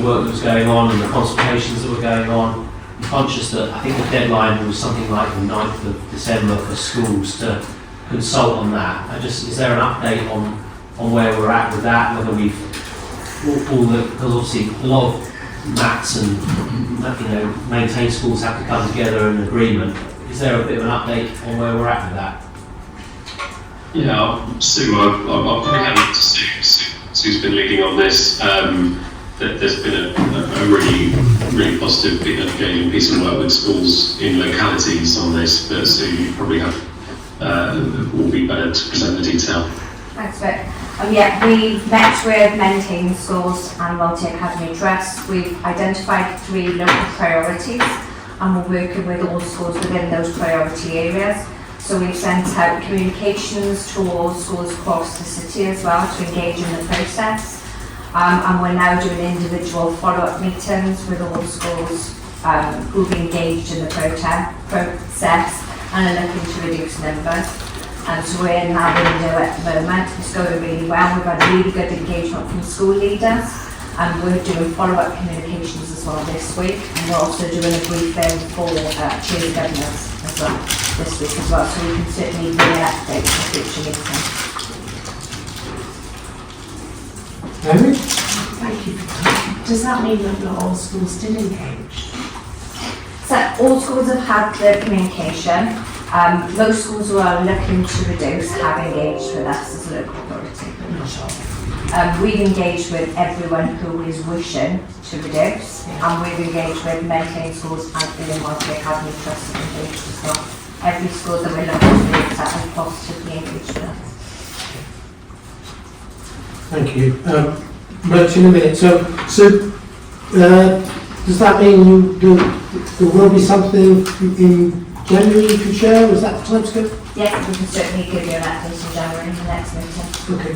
work that was going on and the consultations that were going on. I'm conscious that I think the deadline was something like the 9th of December for schools to consult on that. Is there an update on where we're at with that, whether we've because obviously a lot of MATs and maintained schools have to come together in agreement. Is there a bit of an update on where we're at with that? Yeah, Sue, I'll probably hand it to Sue. Sue's been leading on this. There's been a really positive, engaging piece of work with schools in localities on this, but Sue, you probably will be better to present the detail. Thanks, Vic. Yeah, we've met with maintained schools and multi-academy trusts. We've identified 3 local priorities and we're working with all schools within those priority areas. So we've sent out communications to all schools across the city as well to engage in the process. And we're now doing individual follow-up meetings with all schools who've engaged in the process and are looking to reduce numbers. And so we're in that window at the moment. It's going really well. We've had really good engagement from school leaders. And we're doing follow-up communications as well this week, and we're also doing a briefing for cheer governors as well this week as well, so we can certainly really update the future meeting. Henry? Thank you. Does that mean that not all schools still engage? So all schools have had the communication. Most schools who are looking to reduce have engaged with us as a local authority. We've engaged with everyone who is wishing to reduce, and we've engaged with maintained schools and all multi-academy trusts have engaged as well. Every school that we're looking to reduce that has positively engaged with us. Thank you. Much in a minute. So does that mean there will be something in January you can share? Was that the timescale? Yes, we can certainly give you an update in January in the next meeting. Okay.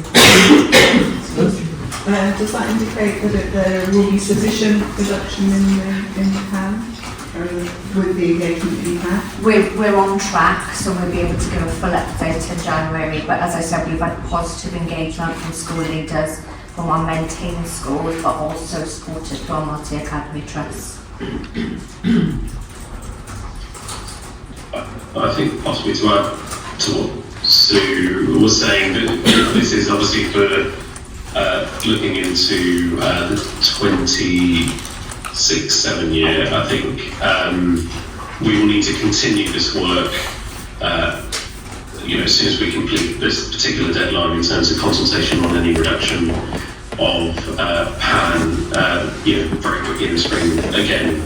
Does that indicate that there will be sufficient reduction in the PAN with the engagement that you had? We're on track, so we'll be able to give a full update in January, but as I said, we've had positive engagement from school leaders, from our maintained schools, but also supported from our multi-academy trusts. I think possibly to add to what Sue was saying, that this is obviously for looking into the 26-7 year. I think we will need to continue this work as soon as we complete this particular deadline in terms of consultation on any reduction of PAN, very quickly in the spring. Again,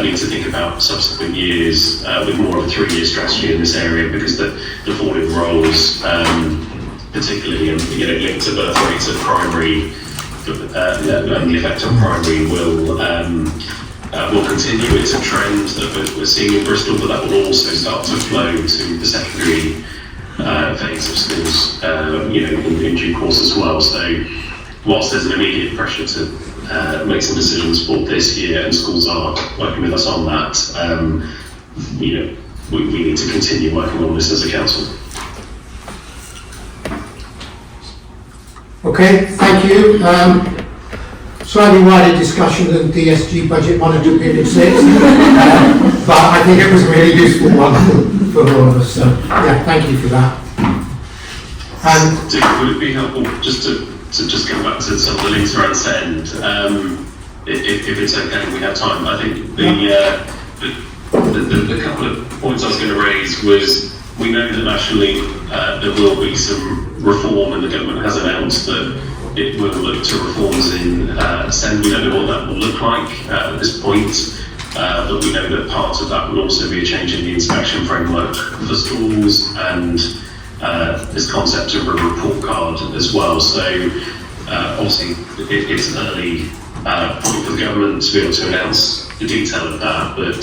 need to think about subsequent years with more of a 3-year strategy in this area, because the falling roles, particularly linked to birth rates at primary, and the effect on primary will continue. It's a trend that we're seeing in Bristol, but that will also start to flow to the secondary phase of schools, in due course as well. So, whilst there's an immediate pressure to make some decisions for this year, and schools are working with us on that, we need to continue working on this as a council. Okay, thank you. Slightly wider discussion than DSG budget monitor period 6, but I think it was a really useful one for all of us. So, yeah, thank you for that. Would it be helpful just to just go back to some of the links around SEND, if it's okay, we have time. I think the couple of points I was going to raise was, we know that nationally there will be some reform, and the government has announced that it will look to reforms in SEND. We don't know what that will look like at this point, but we know that part of that will also be a change in the inspection framework for schools, and this concept of a report card as well. So obviously it's an early point for the government to be able to announce the detail of that, but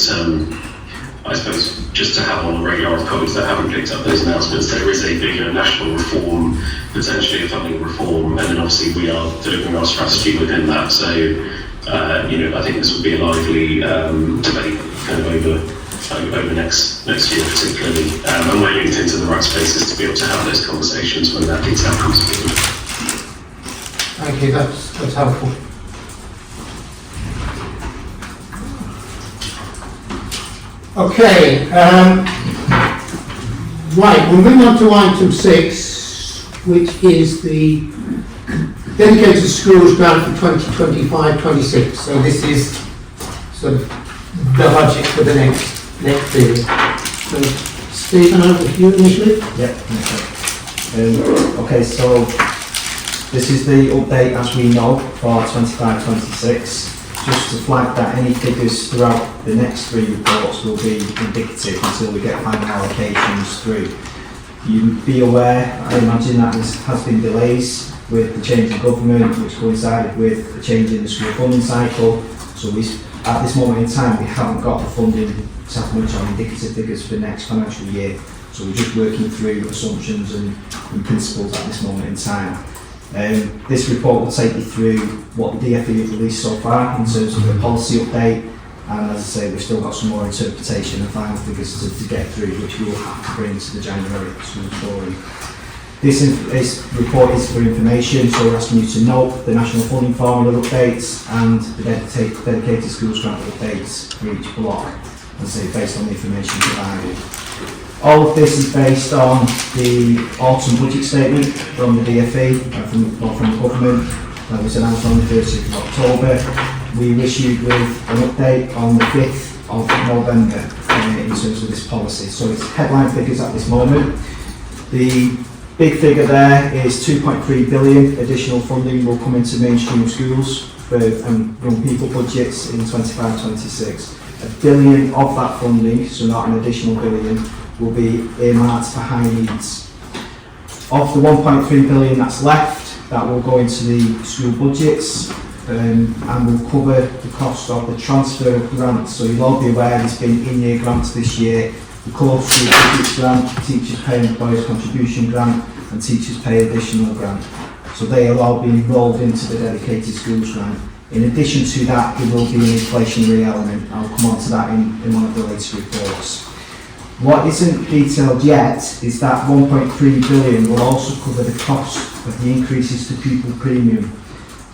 I suppose just to have on the radar of colleagues that haven't picked up those announcements, there is a bigger national reform, potentially a funding reform, and then obviously we are delivering our strategy within that. So I think this will be a lively debate kind of over next year particularly, and we're linked into the right spaces to be able to have those conversations when that detail comes forward. Thank you, that's helpful. Okay, right, we'll move on to item 6, which is the dedicated schools grant for 2025-26. So this is sort of the budget for the next period. So Stephen, over to you initially. Yeah, okay, so this is the update as we know for 25-26. Just to flag that any figures throughout the next 3 reports will be indicative until we get final allocations through. You'd be aware, I imagine, that there has been delays with the change in government, which coincided with a change in the school funding cycle. So at this moment in time, we haven't got the funding to have much on indicative figures for the next financial year. So we're just working through assumptions and principles at this moment in time. This report will take you through what the DFE have released so far in terms of the policy update, and as I say, we've still got some more interpretation and final figures to get through, which we will have to bring to the January Schools Forum. This report is for information, so we're asking you to note the national funding formula updates and the dedicated schools grant updates for each block, and say based on the information provided. All of this is based on the autumn budget statement from the DfE and from the government that was announced on the 30th of October. We issued with an update on the 5th of November in terms of this policy. So it's headline figures at this moment. The big figure there is 2.3 billion additional funding will come into mainstream schools for young people budgets in 25-26. $1 billion of that funding, so not an additional billion, will be earmarked for high needs. Of the 1.3 billion that's left, that will go into the school budgets and will cover the cost of the transfer of grants. So you'll all be aware there's been in-year grants this year. The core school budgets grant, teachers pay employers contribution grant, and teachers pay additional grant. So they will all be enrolled into the dedicated schools grant. In addition to that, there will be an inflationary element. I'll come on to that in one of the latest reports. What isn't detailed yet is that 1.3 billion will also cover the cost of the increases to pupil premium.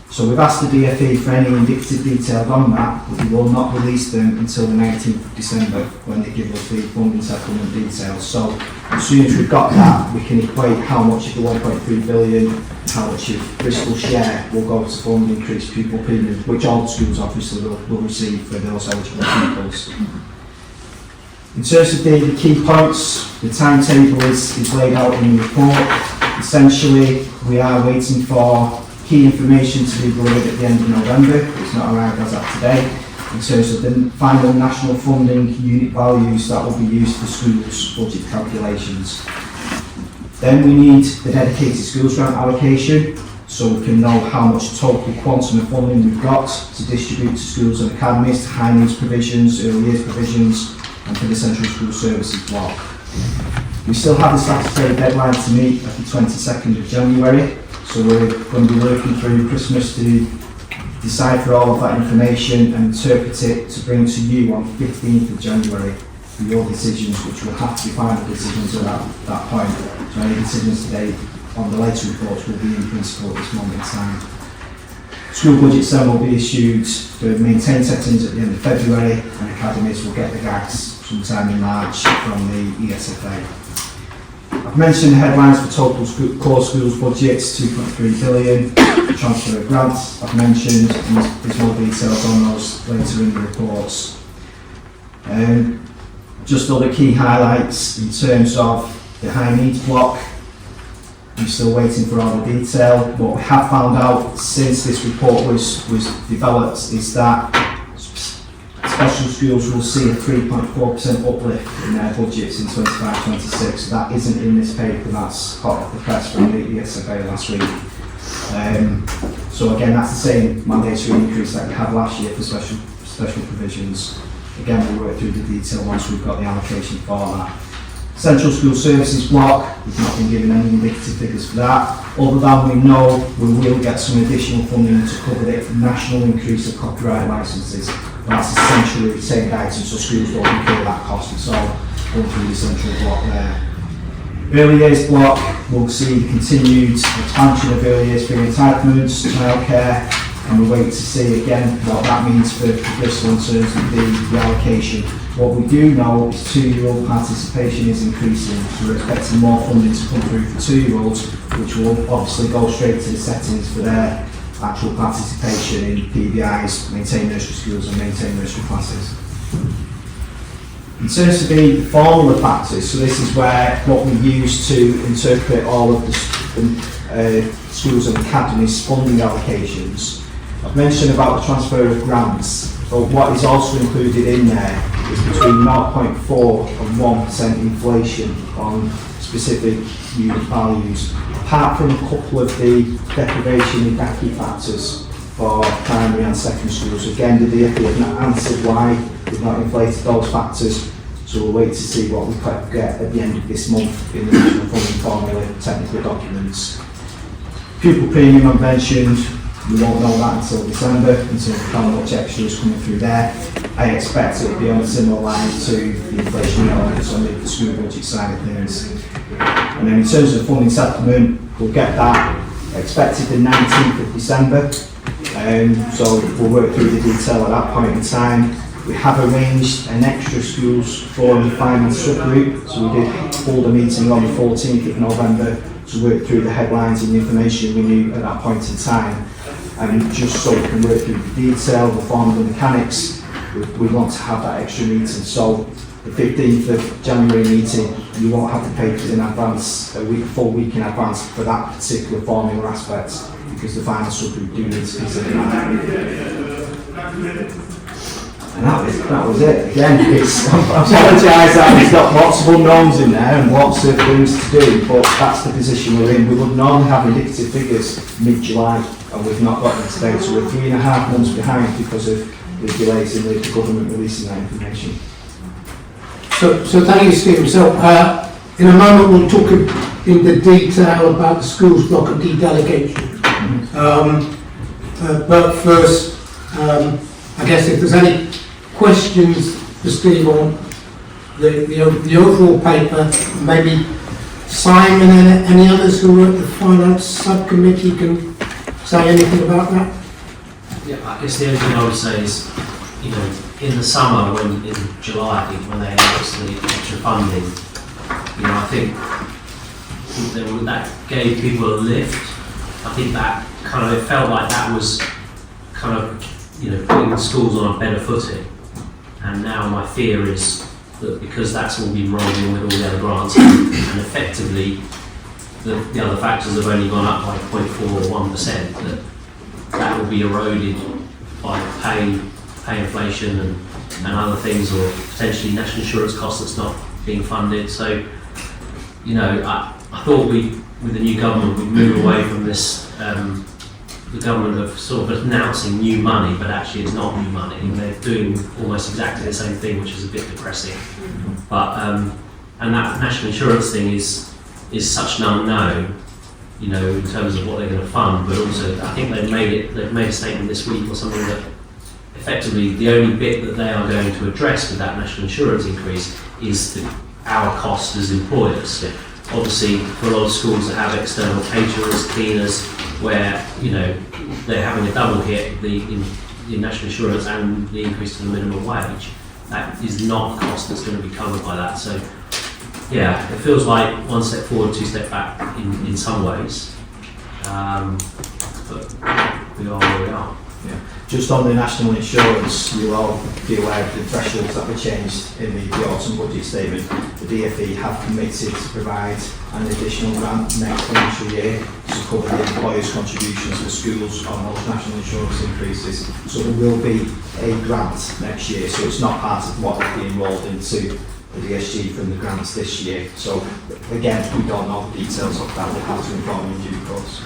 So we've asked the DfE for any indicative details on that, but we will not release them until the 19th of December when they give us the funding settlement details. So as soon as we've got that, we can equate how much of the 1.3 billion, how much of Bristol's share will go to fund increased pupil premium, which all the schools obviously will receive for those eligible pupils. In terms of the key points, the timetable is laid out in the report. Essentially, we are waiting for key information to be delivered at the end of November. It's not arrived as of today. In terms of the final national funding unit values that will be used for schools' budget calculations. Then we need the dedicated schools grant allocation, so we can know how much total quantum of funding we've got to distribute to schools and academies, to high needs provisions, early years provisions, and for the central school services block. We still have the statutory deadline to meet at the 22nd of January, so we're going to be working through Christmas to decipher all of that information and interpret it to bring to you on 15th of January for your decisions, which will have to be final decisions at that point. So any decisions today on the later reports will be in principle at this moment in time. School budgets then will be issued for maintained settings at the end of February, and academies will get the gags sometime in March from the ESFA. I've mentioned the headlines for total core schools budgets, 2.3 billion, transfer of grants I've mentioned, and there's more details on those later in the reports. Just other key highlights in terms of the high needs block. I'm still waiting for all the detail. What we have found out since this report was developed is that special schools will see a 3.4% uplift in their budgets in 25-26. So that isn't in this paper, that's hot off the press from the ESFA last week. So again, that's the same mandatory increase that we had last year for special provisions. Again, we'll work through the detail once we've got the allocation for that. Central School Services block, we've not been given any indicative figures for that, other than we know we will get some additional funding to cover the national increase of copyright licences. That's essentially the same item, so schools don't incur that cost, it's all going through the central block there. Early years block will see the continued expansion of early years free entitlements, childcare, and we'll wait to see again what that means for Bristol in terms of the allocation. What we do know is 2-year-old participation is increasing, so we're expecting more funding to come through for 2-year-olds, which will obviously go straight to the settings for their actual participation in PBIs, maintained nursery schools and maintained nursery classes. In terms of the formula factors, so this is where what we use to interpret all of the schools and academies funding allocations. I've mentioned about the transfer of grants, but what is also included in there is between 0.4 and 1% inflation on specific unit values, apart from a couple of the deprivation and DACI factors for primary and secondary schools. Again, the DfE have not answered why we've not inflated those factors, so we'll wait to see what we get at the end of this month in the national funding formula technical documents. Pupil premium I've mentioned, we won't know that until December in terms of how much extra is coming through there. I expect it will be on a similar line to the inflation elements on the school budget side of things. And And then in terms of funding supplement, we'll get that expected the 19th of December. So we'll work through the detail at that point in time. We have arranged an extra schools forum finance subgroup, so we did hold a meeting on the 14th of November to work through the headlines and the information we knew at that point in time. And just so we can work through the detail, the form, the mechanics, we want to have that extra meeting. So the 15th of January meeting, you won't have the papers in advance, a full week in advance for that particular formula aspect, because the finance subgroup do need to consider that. And that was it. Again, I apologise that there's got lots of unknowns in there and lots of things to do, but that's the position we're in. We would normally have indicative figures mid-July, and we've not got them today, so we're 3.5 months behind because of the delays in the government releasing that information. So thank you, Stephen. So in a moment we'll talk in the detail about the schools block and dedelegation. But first, I guess if there's any questions for Steve on the overall paper, maybe Simon and any others who are at the finance subcommittee can say anything about that? Yeah, I guess the only thing I would say is, you know, in the summer, in July, I think, when they announced the extra funding, you know, I think that gave people a lift. I think that kind of, it felt like that was kind of, you know, putting the schools on a better footing. And now my fear is that because that's all been rolled in with all the other grants, and effectively the other factors have only gone up by 0.4 or 1%, that will be eroded by pay inflation and other things, or potentially national insurance costs that's not being funded. So, you know, I thought with the new government, we'd move away from this, the government of sort of announcing new money, but actually it's not new money. They're doing almost exactly the same thing, which is a bit depressing. But, and that national insurance thing is such an unknown, you know, in terms of what they're going to fund, but also I think they've made a statement this week or something that effectively the only bit that they are going to address with that national insurance increase is our cost as employers. Obviously, for a lot of schools that have external caterers, cleaners, where, you know, they're having a double hit, the national insurance and the increase to the minimum wage, that is not a cost that's going to be covered by that. So, yeah, it feels like one step forward, two step back in some ways, but we are where we are. Yeah. Just on the national insurance, you'll all be aware of the thresholds that were changed in the autumn budget statement. The DfE have committed to provide an additional grant next financial year to cover the employers' contributions for schools on those national insurance increases. So there will be a grant next year, so it's not part of what will be enrolled into the DSG from the grants this year. So again, we don't know the details of that. We'll have to inform you in due course.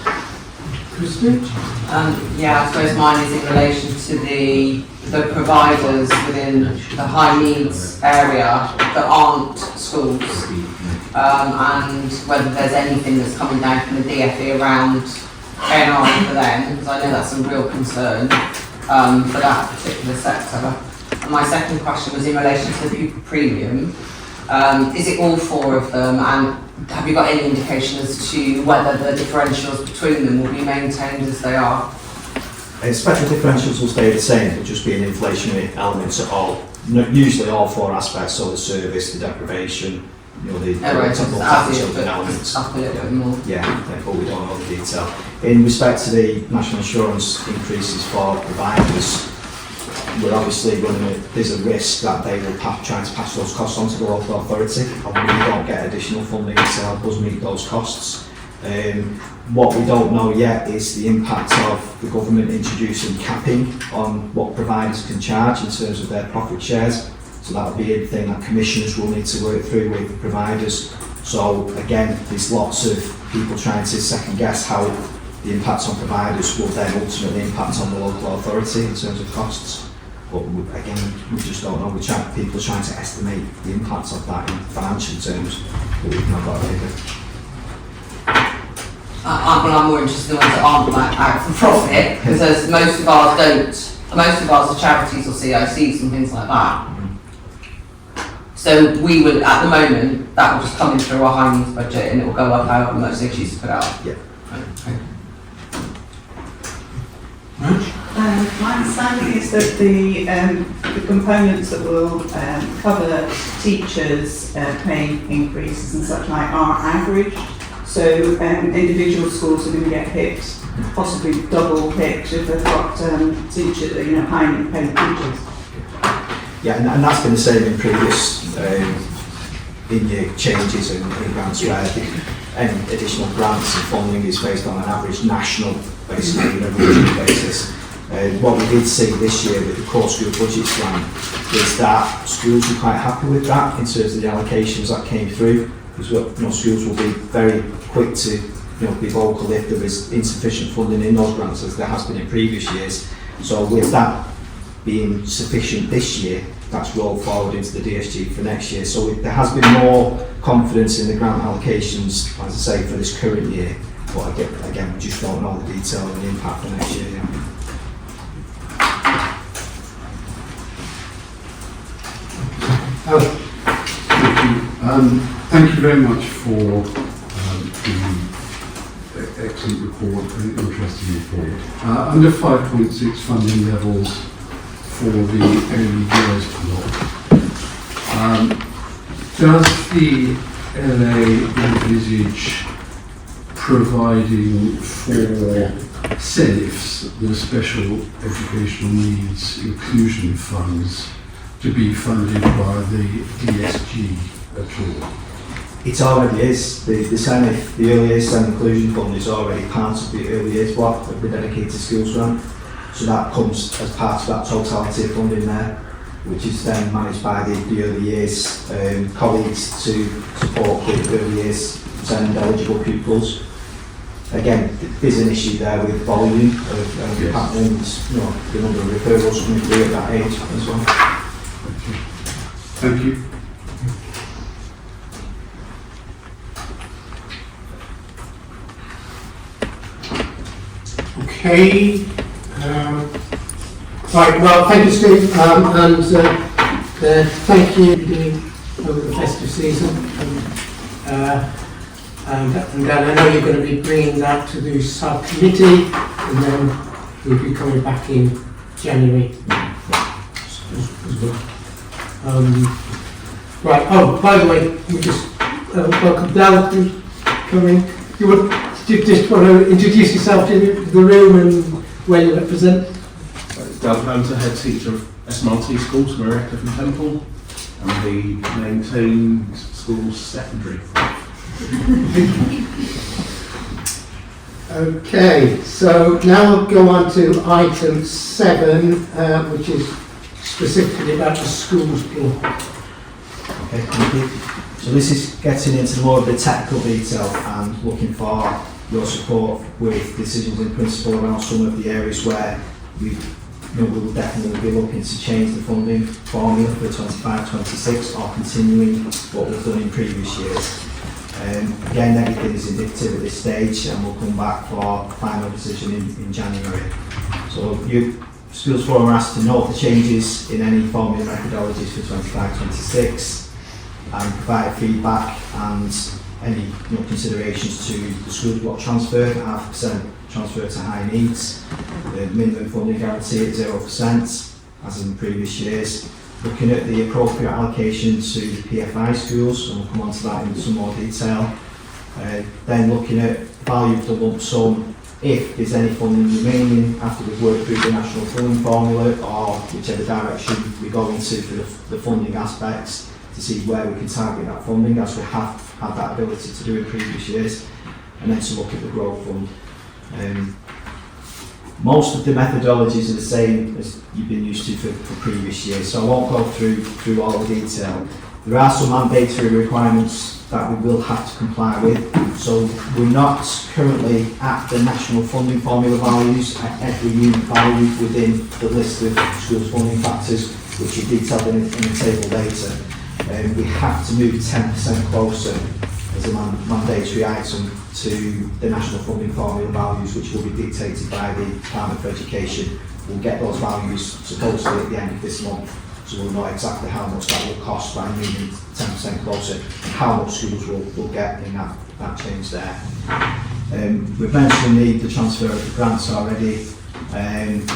Yeah, I suppose mine is in relation to the providers within the high needs area that aren't schools, and whether there's anything that's coming down from the DfE around NI for them, because I know that's a real concern for that particular sector. And my second question was in relation to the pupil premium. Is it all four of them, and have you got any indication as to whether the differentials between them will be maintained as they are? Special differentials will stay the same, it'll just be an inflationary element to all, usually all four aspects, so the service, the deprivation, you know, the children elements. Up a little bit more. Yeah, but we don't know the detail. In respect to the national insurance increases for providers, we're obviously there's a risk that they will try to pass those costs on to the local authority, and we don't get additional funding to help us meet those costs. What we don't know yet is the impact of the government introducing capping on what providers can charge in terms of their profit shares. So that will be a thing that commissioners will need to work through with the providers. So again, there's lots of people trying to second guess how the impact on providers will then ultimately impact on the local authority in terms of costs. But again, we just don't know. People are trying to estimate the impact of that in financial terms, but we've not got a figure. I'm more interested in the ones that aren't out for profit, because most of ours don't. Most of ours are charities or CICs and things like that. So we will, at the moment, that will just come in through our high needs budget and it will go up however much they choose to put out. Yeah. My understanding is that the components that will cover teachers' pay increases and such like are averaged. So individual schools are going to get hit, possibly double hit if they've got teachers, highly paid teachers. Yeah, and that's been the same in previous in-year changes and grants where any additional grants and funding is based on an average national, basically, regional basis. What we did see this year with the core school budget plan is that schools were quite happy with that in terms of the allocations that came through, because schools will be very quick to be vocal if there is insufficient funding in those grants, as there has been in previous years. So with that being sufficient this year, that's rolled forward into the DSG for next year. So there has been more confidence in the grant allocations, as I say, for this current year. But again, we just don't know the detail and the impact for next year. Yeah. Thank you very much for the excellent report and interesting report. Under 5.6 funding levels for the early years block, does the LA envisage providing for SENIFs, the Special Educational Needs Inclusion Funds, to be funded by the DSG at all? It already is. The SENIF, the Early Years and Inclusion Fund, is already part of the Early Years block of the Dedicated Schools Grant. So that comes as part of that totality of funding there, which is then managed by the Early Years colleagues to support the Early Years and eligible pupils. Again, there's an issue there with volume of patterns, the number of referrals coming through at that age as well. Thank you. Okay. Right, well, thank you, Steve, and thank you for doing over the festive season. And Dan, I know you're going to be bringing that to the subcommittee, and then we'll be coming back in January. Right, oh, by the way, we just welcome Dan to coming. You would just want to introduce yourself to the room and where you represent? Dan Hunter, head teacher of SMRT schools, Maria Clifton Temple, and the maintained schools secondary. Okay, so now we'll go on to item 7, which is specifically about the schools block. Okay, thank you. So this is getting into more of the technical detail and looking for your support with decisions in principle around some of the areas where we will definitely be looking to change the funding formula for 25-26 or continuing what we've done in previous years. Again, everything is indicative at this stage, and we'll come back for final decision in January. So you Schools Forum are asked to note the changes in any formula methodologies for 25-26 and provide feedback and any considerations to the school block transfer, 0.5% transfer to high needs, the minimum funding guarantee at 0%, as in previous years. Looking at the appropriate allocation to the PFI schools, and we'll come on to that in some more detail. Then looking at value of the lump sum, if there's any funding remaining after we've worked through the national funding formula, or whichever direction we go into for the funding aspects, to see where we can target that funding, as we have had that ability to do in previous years, and then to look at the growth fund. Most of the methodologies are the same as you've been used to for previous years, so I won't go through all the detail. There are some mandatory requirements that we will have to comply with, so we're not currently at the national funding formula values at every unit value within the list of schools funding factors, which are detailed in the table later. We have to move 10% closer as a mandatory item to the national funding formula values, which will be dictated by the Department for Education. We'll get those values supposedly at the end of this month, So we'll know exactly how much that will cost by moving 10% closer, how much schools will get in that change there. We've mentioned the transfer of the grants already. In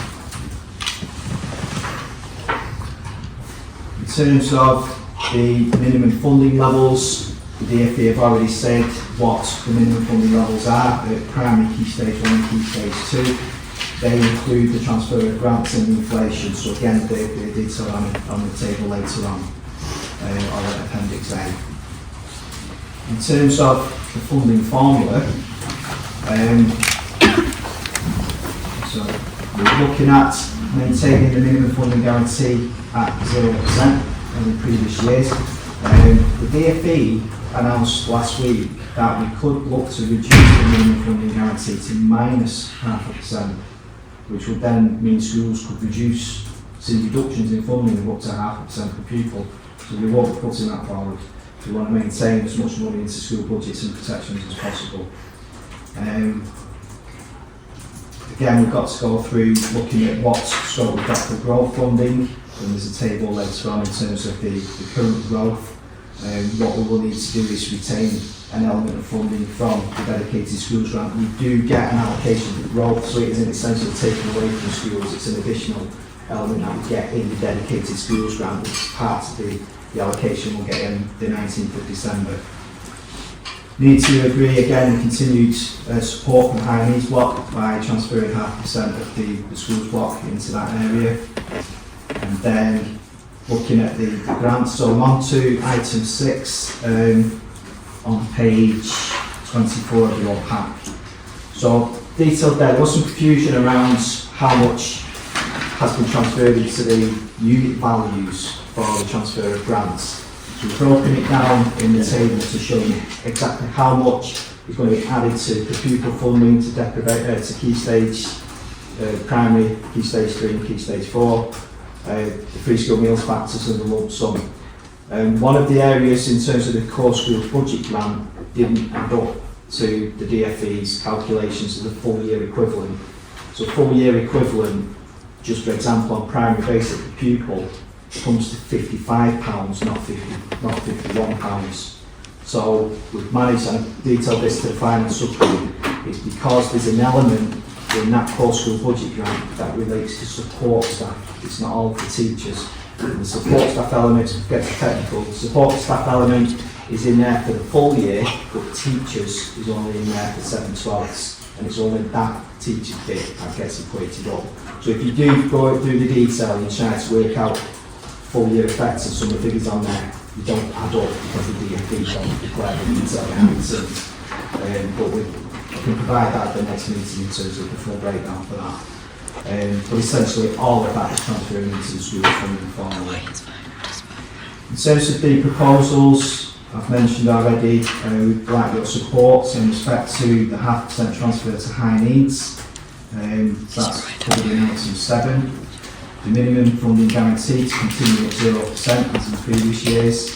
terms of the minimum funding levels, the DfE have already said what the minimum funding levels are at primary Key Stage 1 and Key Stage 2. They include the transfer of grants and inflation, so again they detail on the table later on, or at Appendix A. In terms of the funding formula, so we're looking at maintaining the minimum funding guarantee at 0% in the previous years. The DfE announced last week that we could look to reduce the minimum funding guarantee to -0.5%, which would then mean schools could see reductions in funding of up to 0.5% per pupil. So we won't be putting that forward. We want to maintain as much money into school budgets and protections as possible. Again, we've got to go through looking at what scope we've got for growth funding, and there's a table later on in terms of the current growth. What we will need to do is retain an element of funding from the dedicated schools grant. We do get an allocation for growth, so it isn't essentially taken away from schools, it's an additional element that we get in the dedicated schools grant, which is part of the allocation we'll get in the 19th of December. Need to agree again the continued support for the high needs block by transferring 0.5% of the schools block into that area. And then looking at the grants, so I'm on to item 6 on page 24 of your pack. So detailed there was some confusion around how much has been transferred into the unit values for the transfer of grants. So we've broken it down in the table to show you exactly how much is going to be added to the pupil funding to Key Stage primary, Key Stage 3 and Key Stage 4, the free school meals factors and the lump sum. One of the areas in terms of the core schools budget grant didn't add up to the DfE's calculations of the full year equivalent. So full year equivalent, just for example on primary basic per pupil, comes to £55, not £51. So we've managed, and I've detailed this to the finance subcommittee, it's because there's an element in that core school budget grant that relates to support staff. It's not all for teachers. And the support staff element, gets technical, the support staff element is in there for the full year, but teachers is only in there for 7/12, and it's only that teacher bit that gets equated up. So if you do go through the detail and try to work out full year effects of some of the figures on there, you don't add up because the DfE don't declare the detail behind the scenes. But we can provide that at the next meeting in terms of the full breakdown for that. But essentially all of that is transferring into the school funding formula. In terms of the proposals, I've mentioned already, we'd like your support in respect to the 0.5% transfer to high needs. That's covered in item 7. The minimum funding guarantee to continue at 0% as in previous years.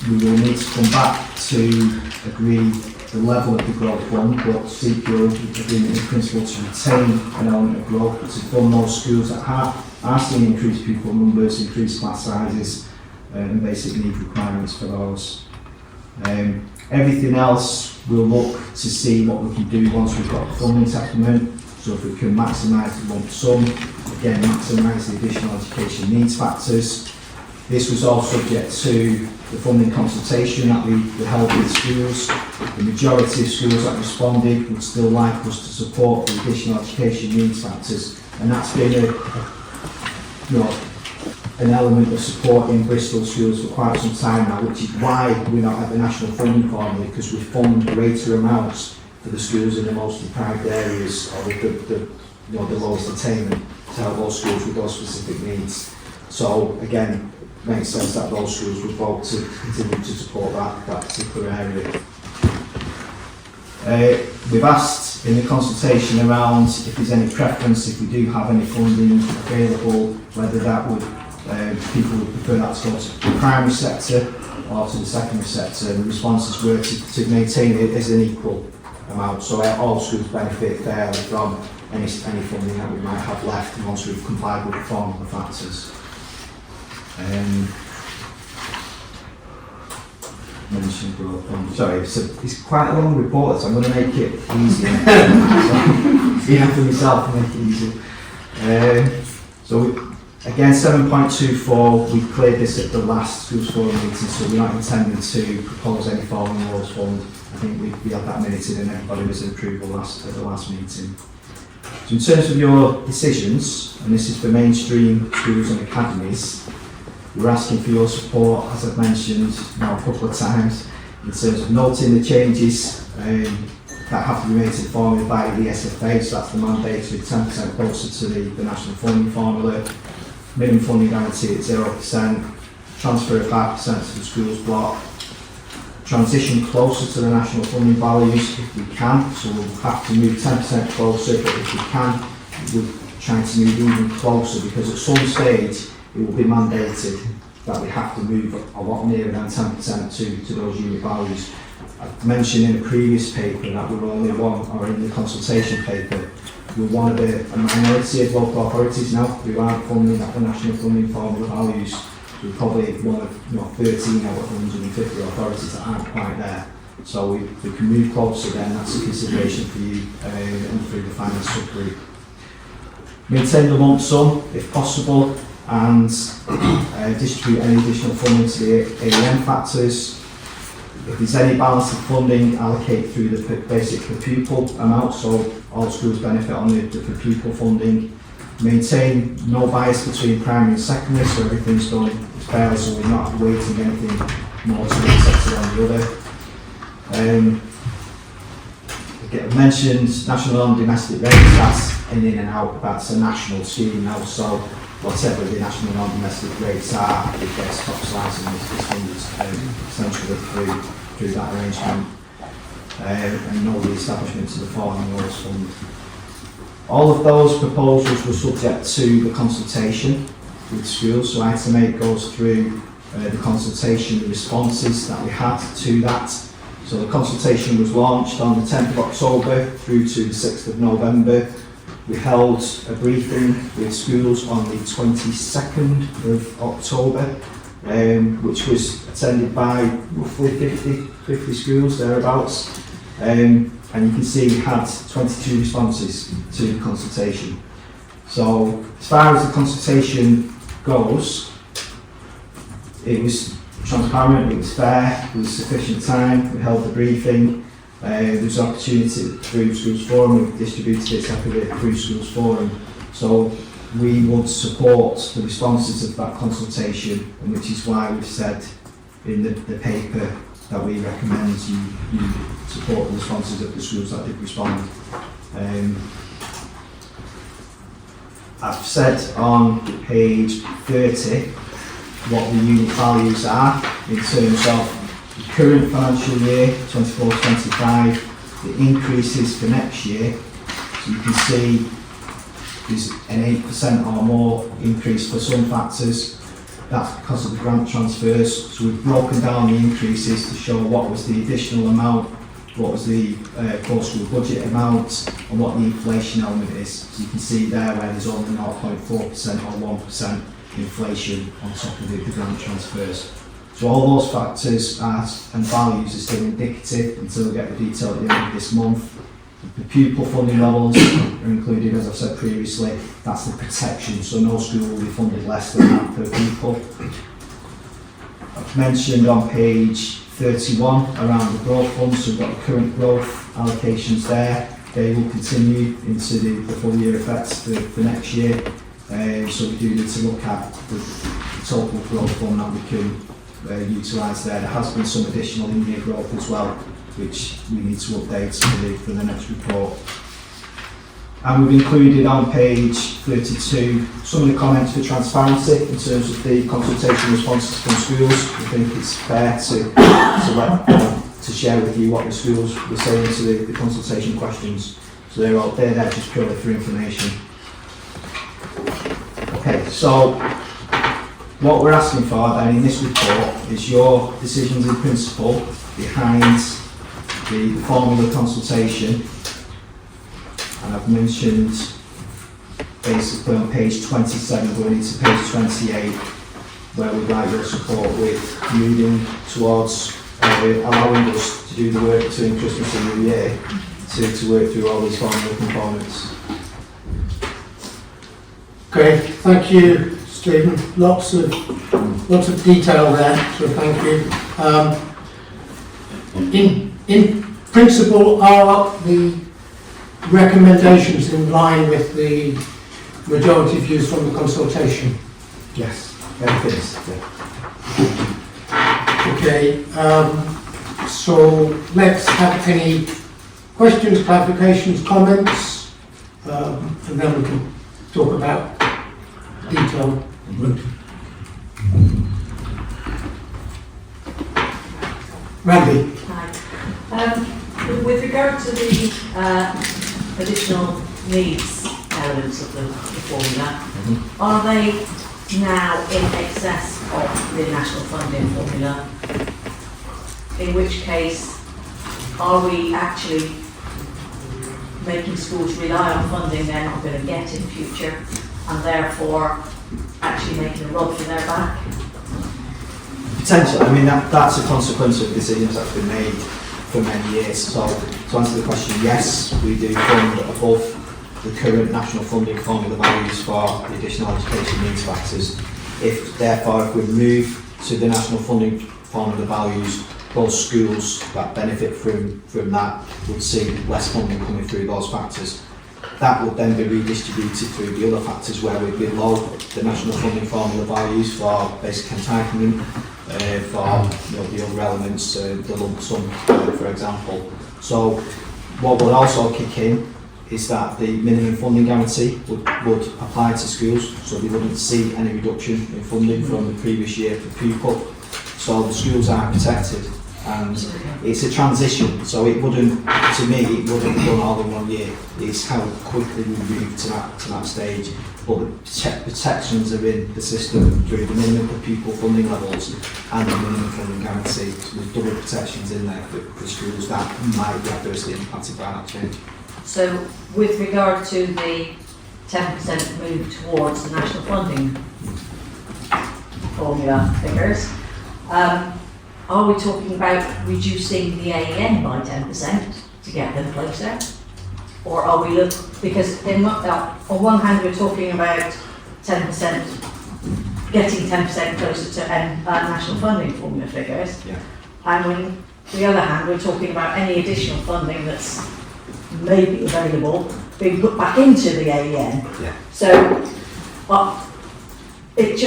We will need to come back to agree the level of the growth fund, but seek your agreement in principle to retain an element of growth to fund those schools that are seeing increased pupil numbers, increased class sizes, and basic need requirements for those. Everything else we'll look to see what we can do once we've got the funding supplement. So if we can maximise the lump sum, again maximise the additional education needs factors. This was all subject to the funding consultation that we held with schools. The majority of schools that responded would still like us to support the additional education needs factors, and that's been an element of support in Bristol Schools for quite some time now, which is why we're not at the national funding formula, because we fund greater amounts for the schools in the most deprived areas or with the lowest attainment to help those schools with those specific needs. So again, it makes sense that those schools would vote to continue to support that particular area. We've asked in the consultation around if there's any preference, if we do have any funding available, whether that would people would prefer that to go to the primary sector or to the secondary sector. And the responses were to maintain it as an equal amount, so all schools benefit fairly from any funding that we might have left once we've complied with the formula factors. Mentioned growth fund. Sorry, it's quite a long report, so I'm going to make it easier. Yeah, for myself, to make it easier. Again, 7.24, we cleared this at the last Schools Forum meeting, so we're not intending to propose any forming laws fund. I think we had that minuted and everybody was in approval at the last meeting. So in terms of your decisions, and this is for mainstream schools and academies, we're asking for your support, as I've mentioned now a couple of times, in terms of noting the changes that have to be made to the formula by the SFA, so that's the mandate to be 10% closer to the national funding formula, minimum funding guarantee at 0%, transfer of 5% to the schools block, transition closer to the national funding values if we can, so we'll have to move 10% closer, but if we can, we're trying to move even closer, because at some stage it will be mandated that we have to move a lot nearer than 10% to those unit values. I mentioned in a previous paper that we're only one, or in the consultation paper, we're one of a minority of local authorities now who aren't funding at the national funding formula values. We're probably one of 13 out of 150 authorities that aren't quite there. So we can move closer then, that's a consideration for you and through the finance subgroup. Maintain the lump sum if possible, and distribute any additional funding to the AEM factors. If there's any balance of funding, allocate through the basic per pupil amount, so all schools benefit on the per pupil funding. Maintain no bias between primary and secondary, so everything's done fairly, so we're not weighting anything more to one sector than the other. I mentioned national and domestic rates, that's in and out, that's a national scheme now, so whatever the national and domestic rates are, it gets top slice and it's funded essentially through that arrangement. And no re-establishment to the Falling Laws Fund. All of those proposals were subject to the consultation with schools, so item 8 goes through the consultation, the responses that we had to that. So the consultation was launched on the 10th of October through to the 6th of November. We held a briefing with schools on the 22nd of October, which was attended by roughly 50 schools, thereabouts. And you can see we had 22 responses to the consultation. So as far as the consultation goes, it was transparent, it was fair, there was sufficient time, we held the briefing, there was an opportunity through Schools Forum, we distributed it separately through Schools Forum. So we would support the responses of that consultation, and which is why we've said in the paper that we recommend you support the responses of the schools that did respond. I've said on page 30 what the unit values are in terms of the current financial year, 24-25, the increases for next year. So you can see there's an 8% or more increase for some factors. That's because of the grant transfers. So we've broken down the increases to show what was the additional amount, what was the core school budget amount, and what the inflation element is. So you can see there where there's only 0.4% or 1% inflation on top of the grant transfers. So all those factors and values are still indicative until we get the detail at the end of this month. The pupil funding levels are included, as I've said previously, that's the protection, so no school will be funded less than that per pupil. I've mentioned on page 31 around the growth fund, so we've got the current growth allocations there. They will continue into the full year effects for next year. So we do need to look at the total growth fund that we can utilise there. There has been some additional in-year growth as well, which we need to update for the next report. And we've included on page 32 some of the comments for transparency in terms of the consultation responses from schools. I think it's fair to share with you what the schools were saying to the consultation questions. So they're there just purely for information. Okay, so what we're asking for then in this report is your decisions in principle behind the formula consultation and I've mentioned basically on page 27 going into page 28 where we'd like your support with moving towards allowing us to do the work between Christmas and New Year to work through all these formula components. Okay, thank you, Stephen. Lots of detail there, so thank you. In principle, are the recommendations in line with the majority views from the consultation? Yes, everything is. Yeah. Okay, so let's have any questions, clarifications, comments, and then we can talk about detail. Randy. Hi. With regard to the additional needs elements of the formula, are they now in excess of the national funding formula? In which case, are we actually making schools rely on funding they're not going to get in future, and therefore actually making a rod for their back? Potentially, I mean that's a consequence of decisions that's been made for many years. So to answer the question, yes, we do fund above the current national funding formula values for the additional education needs factors. If we move to the national funding formula values, those schools that benefit from that would see less funding coming through those factors. That would then be redistributed through the other factors where we'd be below the national funding formula values for basic entitlement, for the other elements, the lump sum, for example. So what would also kick in is that the minimum funding guarantee would apply to schools, so they wouldn't see any reduction in funding from the previous year per pupil. So the schools are protected, and it's a transition, so it wouldn't, to me, it wouldn't be done all in 1 year. It's how quickly we move to that stage. But the protections are in the system through the minimum per pupil funding levels and the minimum funding guarantee. So there's double protections in there for schools that might be adversely impacted by that change. So with regard to the 10% move towards the national funding formula figures, are we talking about reducing the AEN by 10% to get them closer? Or are we because on one hand we're talking about 10%, getting 10% closer to national funding formula figures, and on the other hand we're talking about any additional funding that's maybe available being put back into the AEN. So it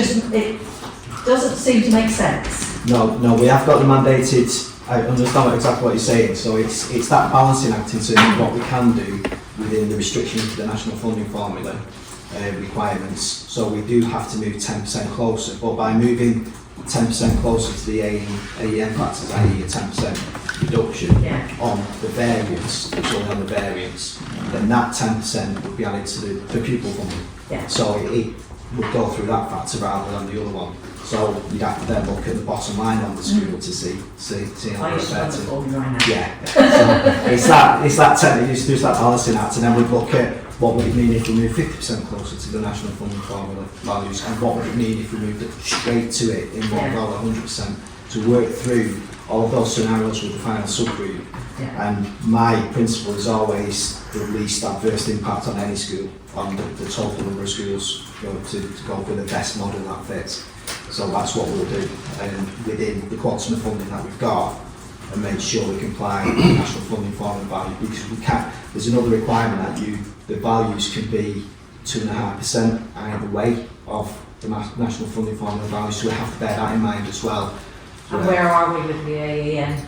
doesn't seem to make sense. No, we have got the mandated. I understand exactly what you're saying. So it's that balancing act in terms of what we can do within the restrictions of the national funding formula requirements. So we do have to move 10% closer, but by moving 10% closer to the AEN factors, i.e. a 10% reduction on the variance, it's only on the variance, then that 10% would be added to the pupil funding. So it would go through that factor rather than the other one. So you'd have to then look at the bottom line on the school to see how it's better. So it's that technique, it's just that balancing act, and then we'd look at what would it mean if we moved 50% closer to the national funding formula values, and what would it mean if we moved it straight to it in one go 100%, to work through all of those scenarios with the final subgroup. And my principle is always the least adverse impact on any school, on the total number of schools, to go for the best model that fits. So that's what we'll do within the quantum of funding that we've got, and make sure we comply with the national funding formula value, because we can't. There's another requirement that the values can be 2.5% either way of the national funding formula value, so we have to bear that in mind as well. And where are we with the AEN?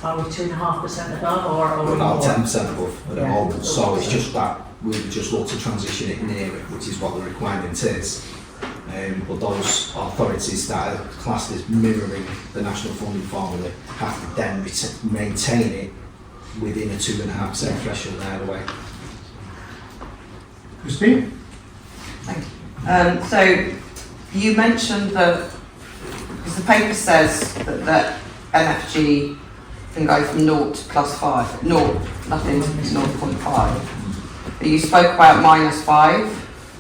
Are we 2.5% above, or are we about more? 10% above at the moment? So it's just that we just look to transition it near it, which is what the requirement is. But those authorities that are classed as mirroring the national funding formula have to then maintain it within a 2.5% threshold either way. Christine? Thank you. So you mentioned that, because the paper says that NFG can go from 0 to +5, 0, nothing to 0.5. You spoke about -5.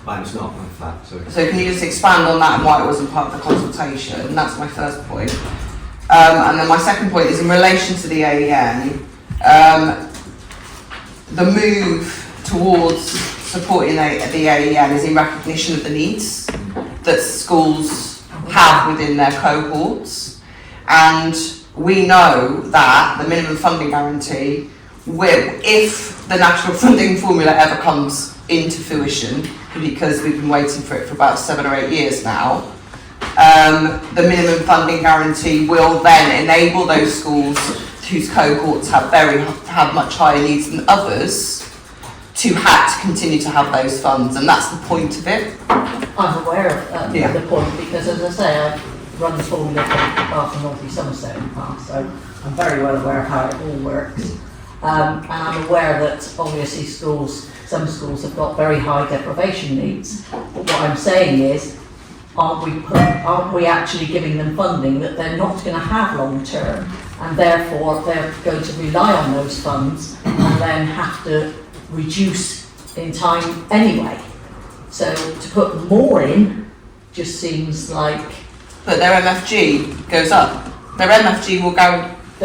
Minus 0.5, sorry. So can you just expand on that and why it wasn't part of the consultation? That's my first point. And then my second point is in relation to the AEN, the move towards supporting the AEN is in recognition of the needs that schools have within their cohorts. And we know that the minimum funding guarantee will, if the national funding formula ever comes into fruition, because we've been waiting for it for about 7 or 8 years now, the minimum funding guarantee will then enable those schools whose cohorts have much higher needs than others to continue to have those funds, and that's the point of it. I'm aware of the point, because as I say, I've run the formula for Bath and North East Somerset in the past, so I'm very well aware of how it all works. And I'm aware that obviously some schools have got very high deprivation needs. But what I'm saying is, aren't we actually giving them funding that they're not going to have long term, and therefore they're going to rely on those funds and then have to reduce in time anyway. So to put more in just seems like... But their MFG goes up. Their MFG will go... I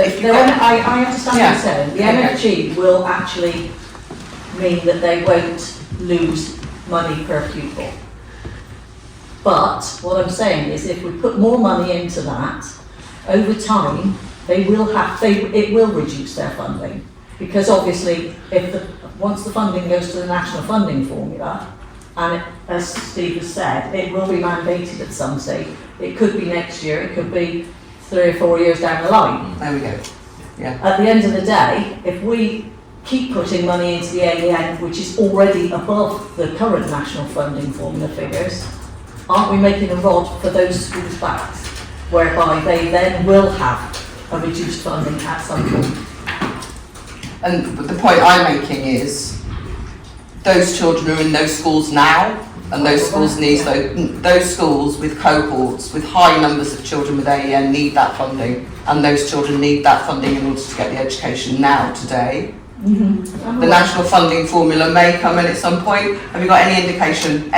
understand what you're saying. The MFG will actually mean that they won't lose money per pupil. But what I'm saying is, if we put more money into that, over time, it will reduce their funding. Because obviously, once the funding goes to the national funding formula, and as Steve has said, it will be mandated at some stage. It could be next year, it could be 3 or 4 years down the line. There we go. Yeah. At the end of the day, if we keep putting money into the AEN, which is already above the current national funding formula figures, aren't we making a rod for those schools' backs, whereby they then will have a reduced funding at some point? And the point I'm making is, those children are in those schools now, and those schools those schools with cohorts with high numbers of children with AEN need that funding, and those children need that funding in order to get the education now, today. The national funding formula may come in at some point. Have you got any indication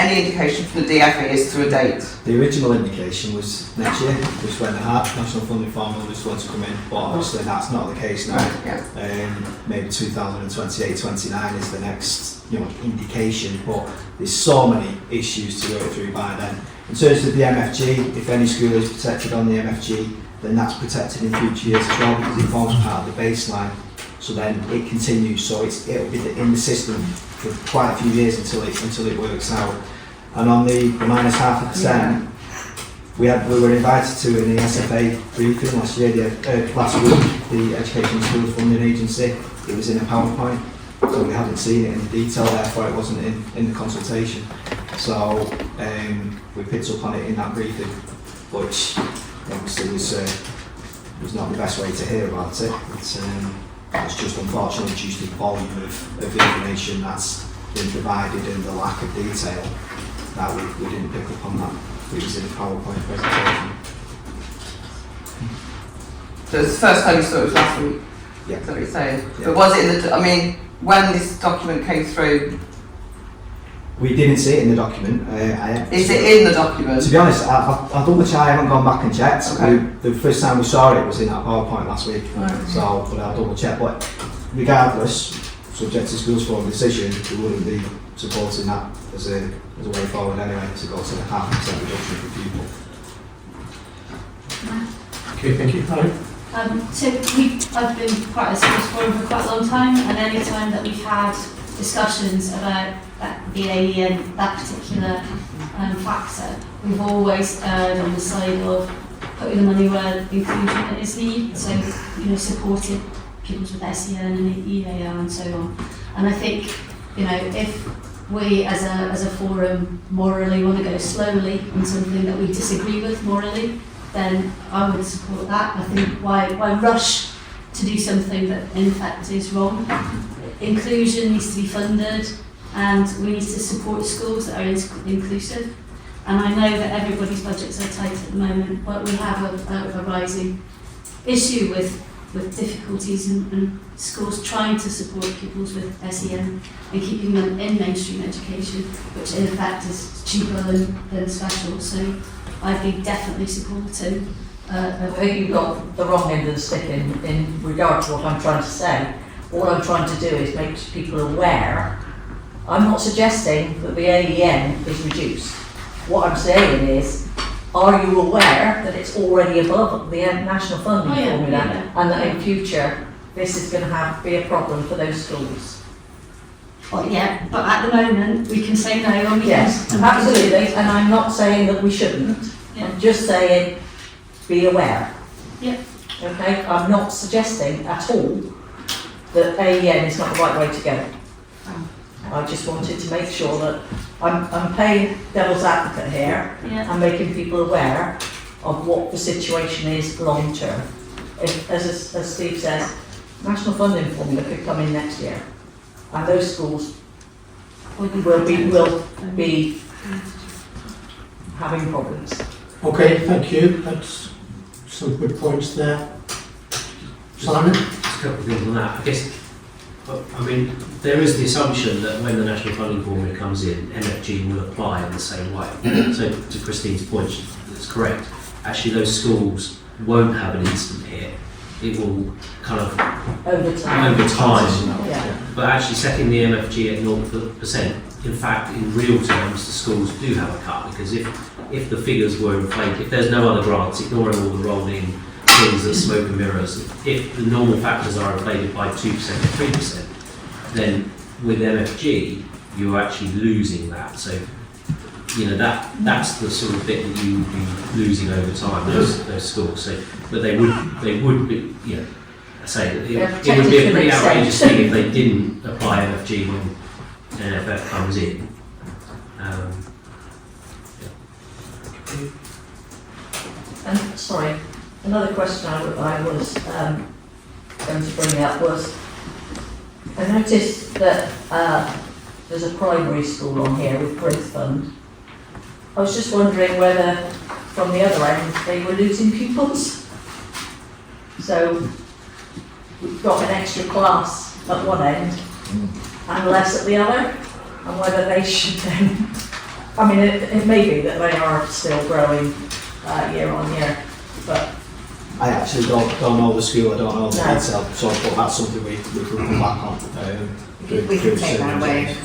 from the DFE as to a date? The original indication was next year, was when the national funding formula was going to come in, but obviously that's not the case now. Maybe 2028-29 is the next indication, but there's so many issues to work through by then. In terms of the MFG, if any school is protected on the MFG, then that's protected in future years as well, because it forms part of the baseline. So then it continues, so it'll be in the system for quite a few years until it works out. And on the -0.5%, we were invited to in the SFA briefing last week, the Education Schools Funding Agency. It was in a PowerPoint, so we hadn't seen it in detail, therefore it wasn't in the consultation. So we picked up on it in that briefing, which obviously was not the best way to hear about it. It's just unfortunately due to the volume of information that's been provided and the lack of detail that we didn't pick up on that. It was in the PowerPoint presentation. So it's the first time you saw it was last week? Yeah. Is that what you're saying? Yeah. But was it when this document came through? We didn't see it in the document. Is it in the document? To be honest, I double check. I haven't gone back and checked. Okay. The first time we saw it was in that PowerPoint last week. Right. So, but I'll double check. But regardless, subject to Schools Forum decision, we wouldn't be supporting that as a way forward anyway, to go to the 0.5% reduction for people. Okay, thank you. I've been part of the Schools Forum for quite a long time, and any time that we've had discussions about the AEN, that particular factor, we've always erred on the side of putting the money where inclusion is needed, so supporting pupils with SEN and EAL and so on. And I think if we as a forum morally want to go slowly on something that we disagree with morally, then I would support that. I think why rush to do something that in effect is wrong? Inclusion needs to be funded, and we need to support schools that are inclusive. And I know that everybody's budgets are tight at the moment, but we have a rising issue with with difficulties and schools trying to support pupils with SEN and keeping them in mainstream education, which in fact is cheaper than special. So I'd be definitely supporting. I think you've got the wrong end of the stick in regard to what I'm trying to say. All I'm trying to do is make people aware. I'm not suggesting that the AEN is reduced. What I'm saying is, are you aware that it's already above the national funding formula and that in future this is going to be a problem for those schools? Well, yeah, but at the moment we can say no and we Yes, can. absolutely, and I'm not saying that we shouldn't. I'm just saying be aware. Yeah. Okay, I'm not suggesting at all that AEN is not the right way to go. I just wanted to make sure that I'm playing devil's advocate here and making people aware of what the situation is long term. If, as Steve says, national funding formula could come in next year, and those schools will be having problems. Okay, thank you. That's some good points there. Simon? Just a couple of things on that. I guess, I mean, there is the assumption that when the national funding formula comes in, MFG will apply in the same way. So to Christine's point, it's correct. Actually, those schools won't have an instant hit. It will kind of over time. Yeah. But actually setting the MFG at 0%, in fact, in real terms, the schools do have a cut, because if the figures were inflated, if there's no other grants, ignoring all the rolling things that smoke and mirrors, if the normal factors are inflated by 2% or 3%, then with MFG, you're actually losing that. So, you know, that's the sort of bit that you would be losing over time, those schools. So, but they would be, you know, I say that it would be a pretty outrageous thing if they didn't apply MFG when NFF comes in. And sorry, another question I was going to bring up was, I noticed that there's a primary school on here with growth fund. I was just wondering whether, from the other end, they were losing pupils. So we've got an extra class at one end and less at the other, and whether they should then, I mean, it may be that they are still growing year on year, but I actually don't know the school, I don't know the detail, so but that's something we can come back on. we can take that away.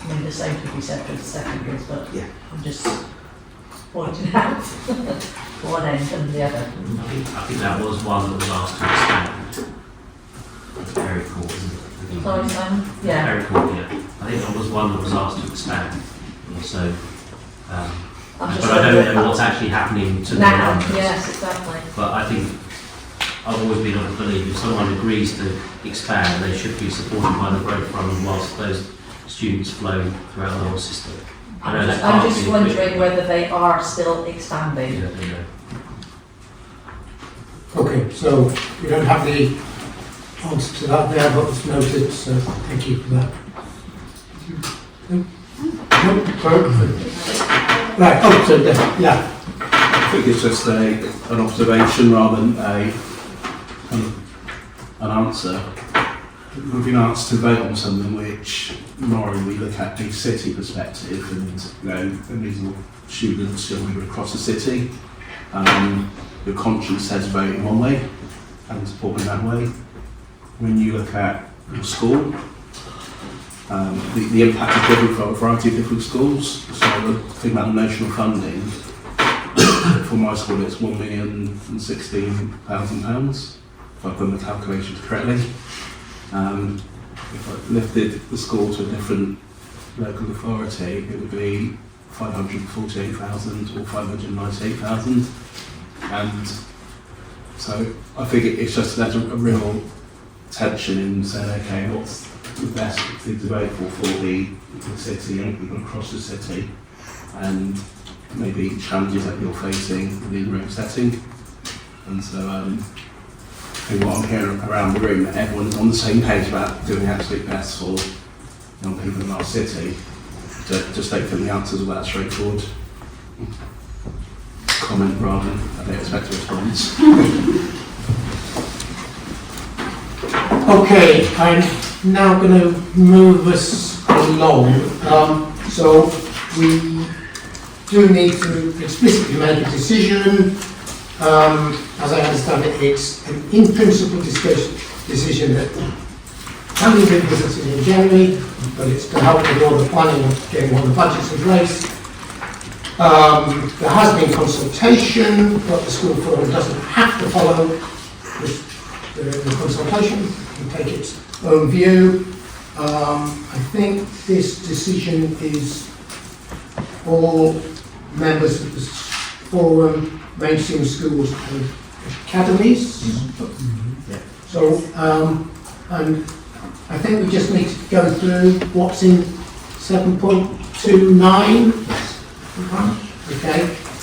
I mean, the same could be said for the secondaries, but I'm just pointing out one end and the other. I think that was one that was asked to expand. That's very cool, isn't it? Sorry, Simon? Yeah. Very cool, yeah. I think that was one that was asked to expand. So, but I don't know what's actually happening to the numbers. Yes, exactly. But I think I've always been of the belief if someone agrees to expand, they should be supported by the growth fund whilst those students flow throughout the whole system. I know that I'm can't just be wondering whether they are still expanding. Yeah, they know. Okay, so we don't have the answer to that there, but it's noted, so thank you for that. Right, oh, so, yeah. I think it's just an observation rather than an answer. We've been asked to vote on something which, morally, we look at the city perspective, and you know, and these are students who live across the city. Your conscience says vote in one way and support in that way. When you look at your school, the impact is different for a variety of different schools. So the thing about the national funding, for my school it's £1,016,000, if I've done the calculations correctly. If I lifted the school to a different local authority, it would be 548,000 or 598,000. And so I think it's just there's a real tension in saying, okay, what's the best thing to vote for the city and people across the city, and maybe challenges that you're facing within your own setting. And so I think what I'm hearing around the room, that everyone's on the same page about doing the absolute best for young people in our city. Just don't think the answers are that straightforward. comment rather than I don't expect a response. Okay, I'm now going to move us along. So we do need to explicitly make a decision. As I understand it, it's an in-principle decision that can be revisited in January, but it's to help with all the planning of getting all the budgets in place. There has been consultation, but the school forum doesn't have to follow the consultation. It can take its own view. I think this decision is all members of the forum, mainstream schools and academies. So, and I think we just need to go through what's in 7.29. Okay,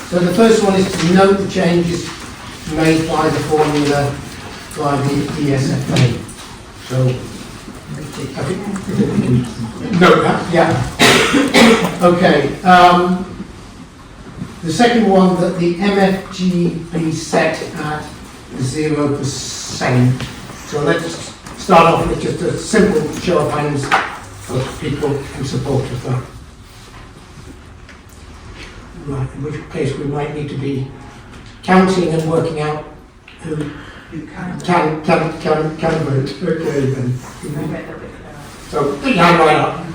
so the first one is to note the changes made by the formula by the ESFA. So, note that, yeah. Okay, the second one, that the MFG be set at 0%. So let's start off with just a simple show of hands for people in support of that. Right, in which case we might need to be counting and working out who can vote. Okay then. So put your hand right up.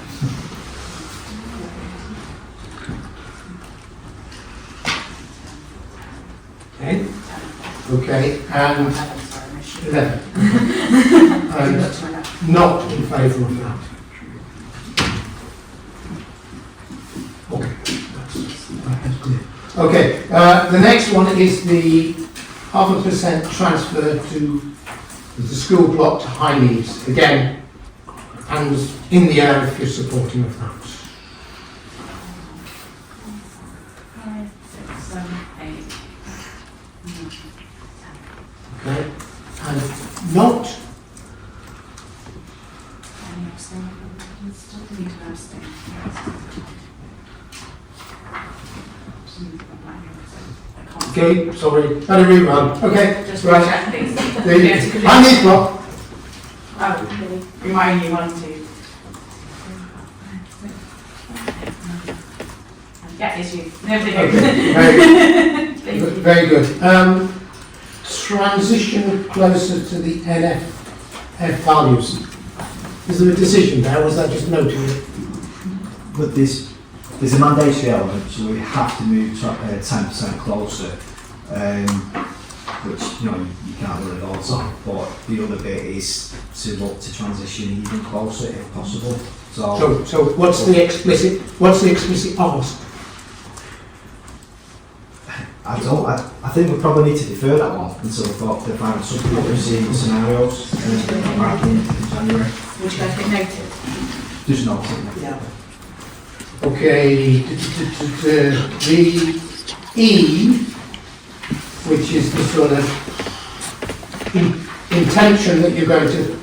Okay. Okay, and 11. And not in favour of that. Okay. Okay, the next one is the 0.5% transfer to the school block to high needs. Again, hands in the air if you're supporting of that. 5, 6, 7, 8. Okay, and not. Any abstain? Still need to abstain. Okay, sorry, better rerun. Okay, Just right. check, please. I need block. Oh, remind you 1, 2. Yeah, it's you. Okay, very good. Transition closer to the NFF values. Is there a decision there, or was that just noting it? But there's a mandatory element, so we have to move 10% closer, which you can't do it all the time. But the other bit is to look to transition even closer if possible. So what's the explicit ask? I think we probably need to defer that one until they find some proceeding scenarios back in January. Would you like it noted? Just noting. Yeah. Okay, the E, which is the sort of intention that you're going to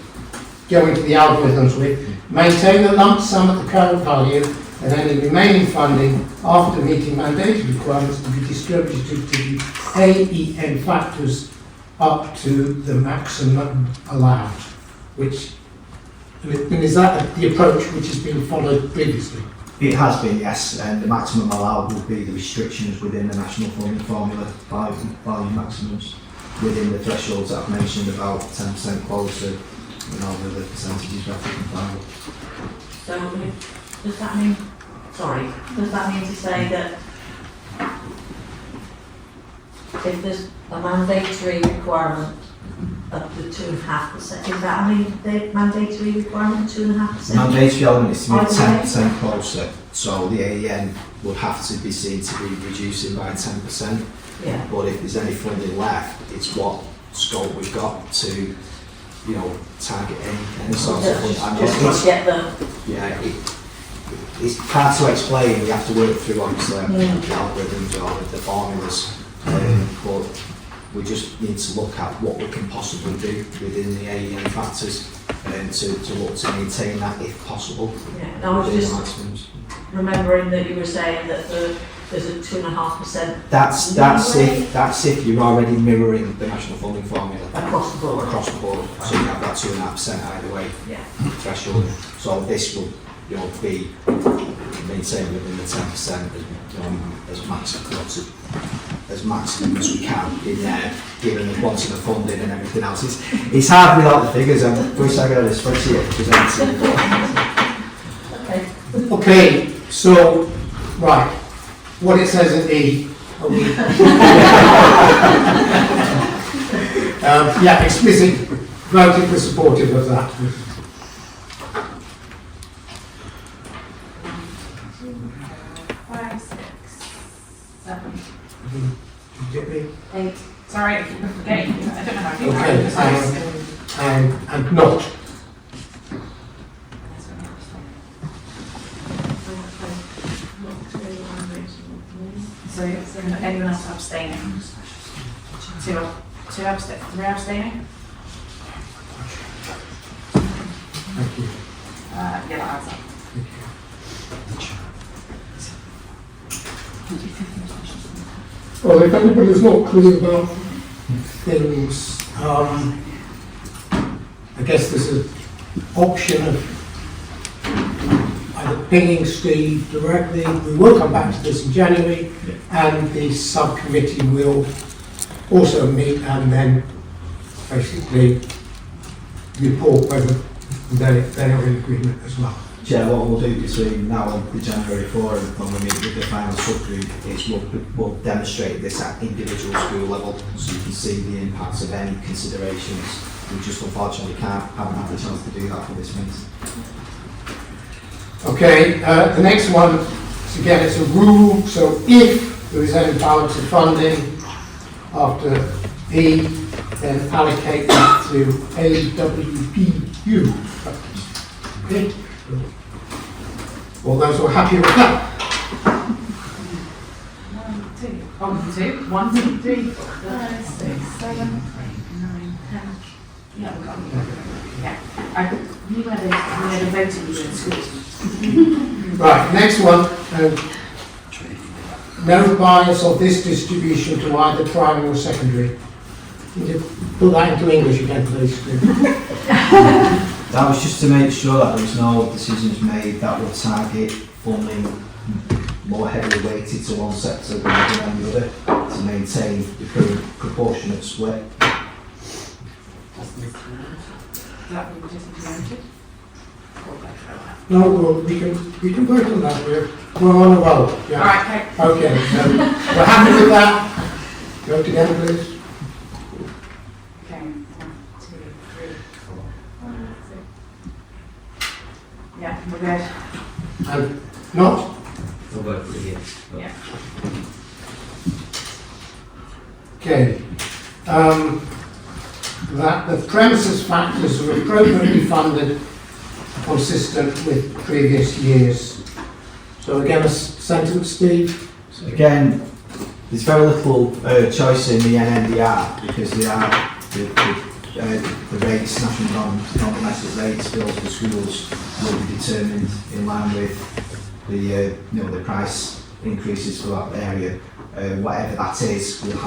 go into the algorithms with, maintain the lump sum at the current value and any remaining funding after meeting mandatory requirements to be distributed to the AEN factors up to the maximum allowed, which, is that the approach which has been followed previously? It has been, yes, and the maximum allowed would be the restrictions within the national funding formula, value maximums, within the thresholds that I've mentioned about 10% closer and all the other percentages we have to comply with. So, does that mean, does that mean to say that if there's a mandatory requirement of the 2.5%, is that the mandatory requirement, 2.5%? Mandatory element is to move 10% closer, so the AEN would have to be seen to be reducing by 10%. Yeah. But if there's any funding left, it's what scope we've got to, target any sort of funding. Just get the... Yeah, it's hard to explain. We have to work through obviously the algorithms or the formulas, but we just need to look at what we can possibly do within the AEN factors to look to maintain that if possible. Yeah, and I was just remembering that you were saying that the there's a 2.5%. That's if you're already mirroring the national funding formula Across the board. Across the board. So you have that 2.5% either way threshold. So this will, be maintained within the 10% as maximum as we can in there, given the quantum of funding and everything else. It's hard without the figures. I wish I got a spreadsheet to present. Okay, so, right, what it says at E. Explicit voting for supportive of that. 5, 6, 7, Get me? 8. Sorry, I keep forgetting. I don't know how to do Okay, that. and not. So anyone else abstaining? 3 abstaining? Thank you. Yeah, that adds up. Well, if anybody's not clear about things, I guess there's an option of either pinging Steve directly. We will come back to this in January, and the subcommittee will also meet and then basically report whether they are in agreement as well. Chair, what we'll do between now and the January forum, when we meet with the final subgroup, is we'll demonstrate this at individual school level, so you can see the impacts of any considerations. We just unfortunately haven't had the chance to do that for this meeting. Okay, the next one is again, it's a rule, so if there is any balance of funding after E, then allocate that to AWPU. Okay? All those who are happy with that? 1, 2, 1, 2, 3, 4, 5, 6, 7, 8, 9, 10. Yeah, we've got it. Yeah. I knew where the voting was in schools. Right, next one. No bias of this distribution to either primary or secondary. Can you put that into English again, please? That was just to make sure that there was no decisions made that would target funding more heavily weighted to one sector rather than the other, to maintain the current proportionate split. That would just implemented. No, well, we can work on that. We're on a roll. Yeah. All right, okay. Okay, so we're happy with that. Go together, please. Okay, 1, 2, 3, 4, 5, 6. Yeah, we're good. And not? We'll vote for it, yes. Yeah. Okay. That the premises factors are appropriately funded, consistent with previous years. So again, a sentence, Steve? Again, there's very little choice in the NNDR because they are the rates, national non-domestic rates bills for schools will be determined in line with the the price increases for that area. Whatever that is, we'll have